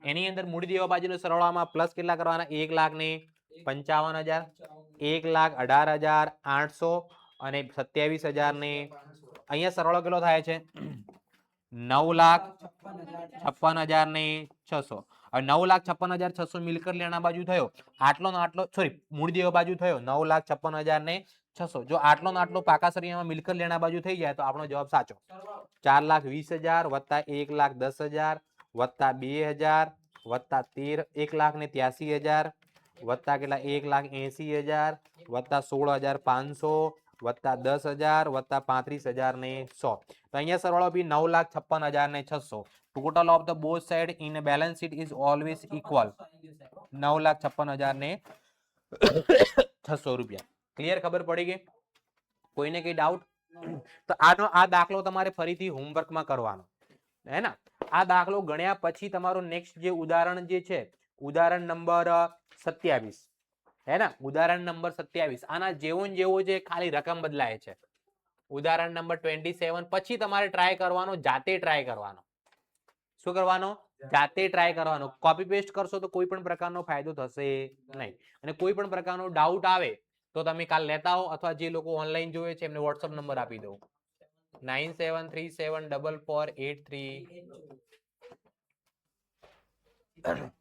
એની અંદર મૂડી દેવા બાજુનો સરવાળામાં પ્લસ કેટલા કરવાના 1,55,000 1,18,800 અને 27,000 ને અહીંયા સરવાળો કેટલો થાય છે 9,56,600. હવે 9,56,600 મિલકત લેણા બાજુ થયો આટલો ને આટલો સોરી મૂડી દેવા બાજુ થયો 9,56,600. જો આટલો ને આટલો પાકા સરિયામાં મિલકત લેણા બાજુ થઈ જાય તો આપણો જવાબ સાચો. 4,20,000 વત્તા 1,10,000 વત્તા 2,000 વત્તા 1,83,000 વત્તા કેટલા 1,80,000 વત્તા 16,500 વત્તા 10,000 વત્તા 35,100. તો અહીંયા સરવાળો બી 9,56,600. Total of the both side in balance sheet is always equal 9,56,600 રૂપિયા. ક્લિયર ખબર પડી ગઈ? કોઈને કઈ ડાઉટ? તો આ દાખલો તમારે ફરીથી હોમવર્કમાં કરવાનો હે ને. આ દાખલો ગણ્યા પછી તમારો નેક્સ્ટ જે ઉદાહરણ જે છે ઉદાહરણ નંબર 27 હે ને, ઉદાહરણ નંબર 27 આના જેવો ને જેવો છે, ખાલી રકમ બદલાય છે. ઉદાહરણ નંબર 27 પછી તમારે ટ્રાય કરવાનો, જાતે ટ્રાય કરવાનો. શું કરવાનો? જાતે ટ્રાય કરવાનો. કોપી પેસ્ટ કરશો તો કોઈ પણ પ્રકારનો ફાયદો થશે નહીં. અને કોઈ પણ પ્રકારનો ડાઉટ આવે તો તમે કાલ લેતા હો અથવા જે લોકો ઓનલાઈન જોવે છે એમને વોટ્સઅપ નંબર આપી દો 97374483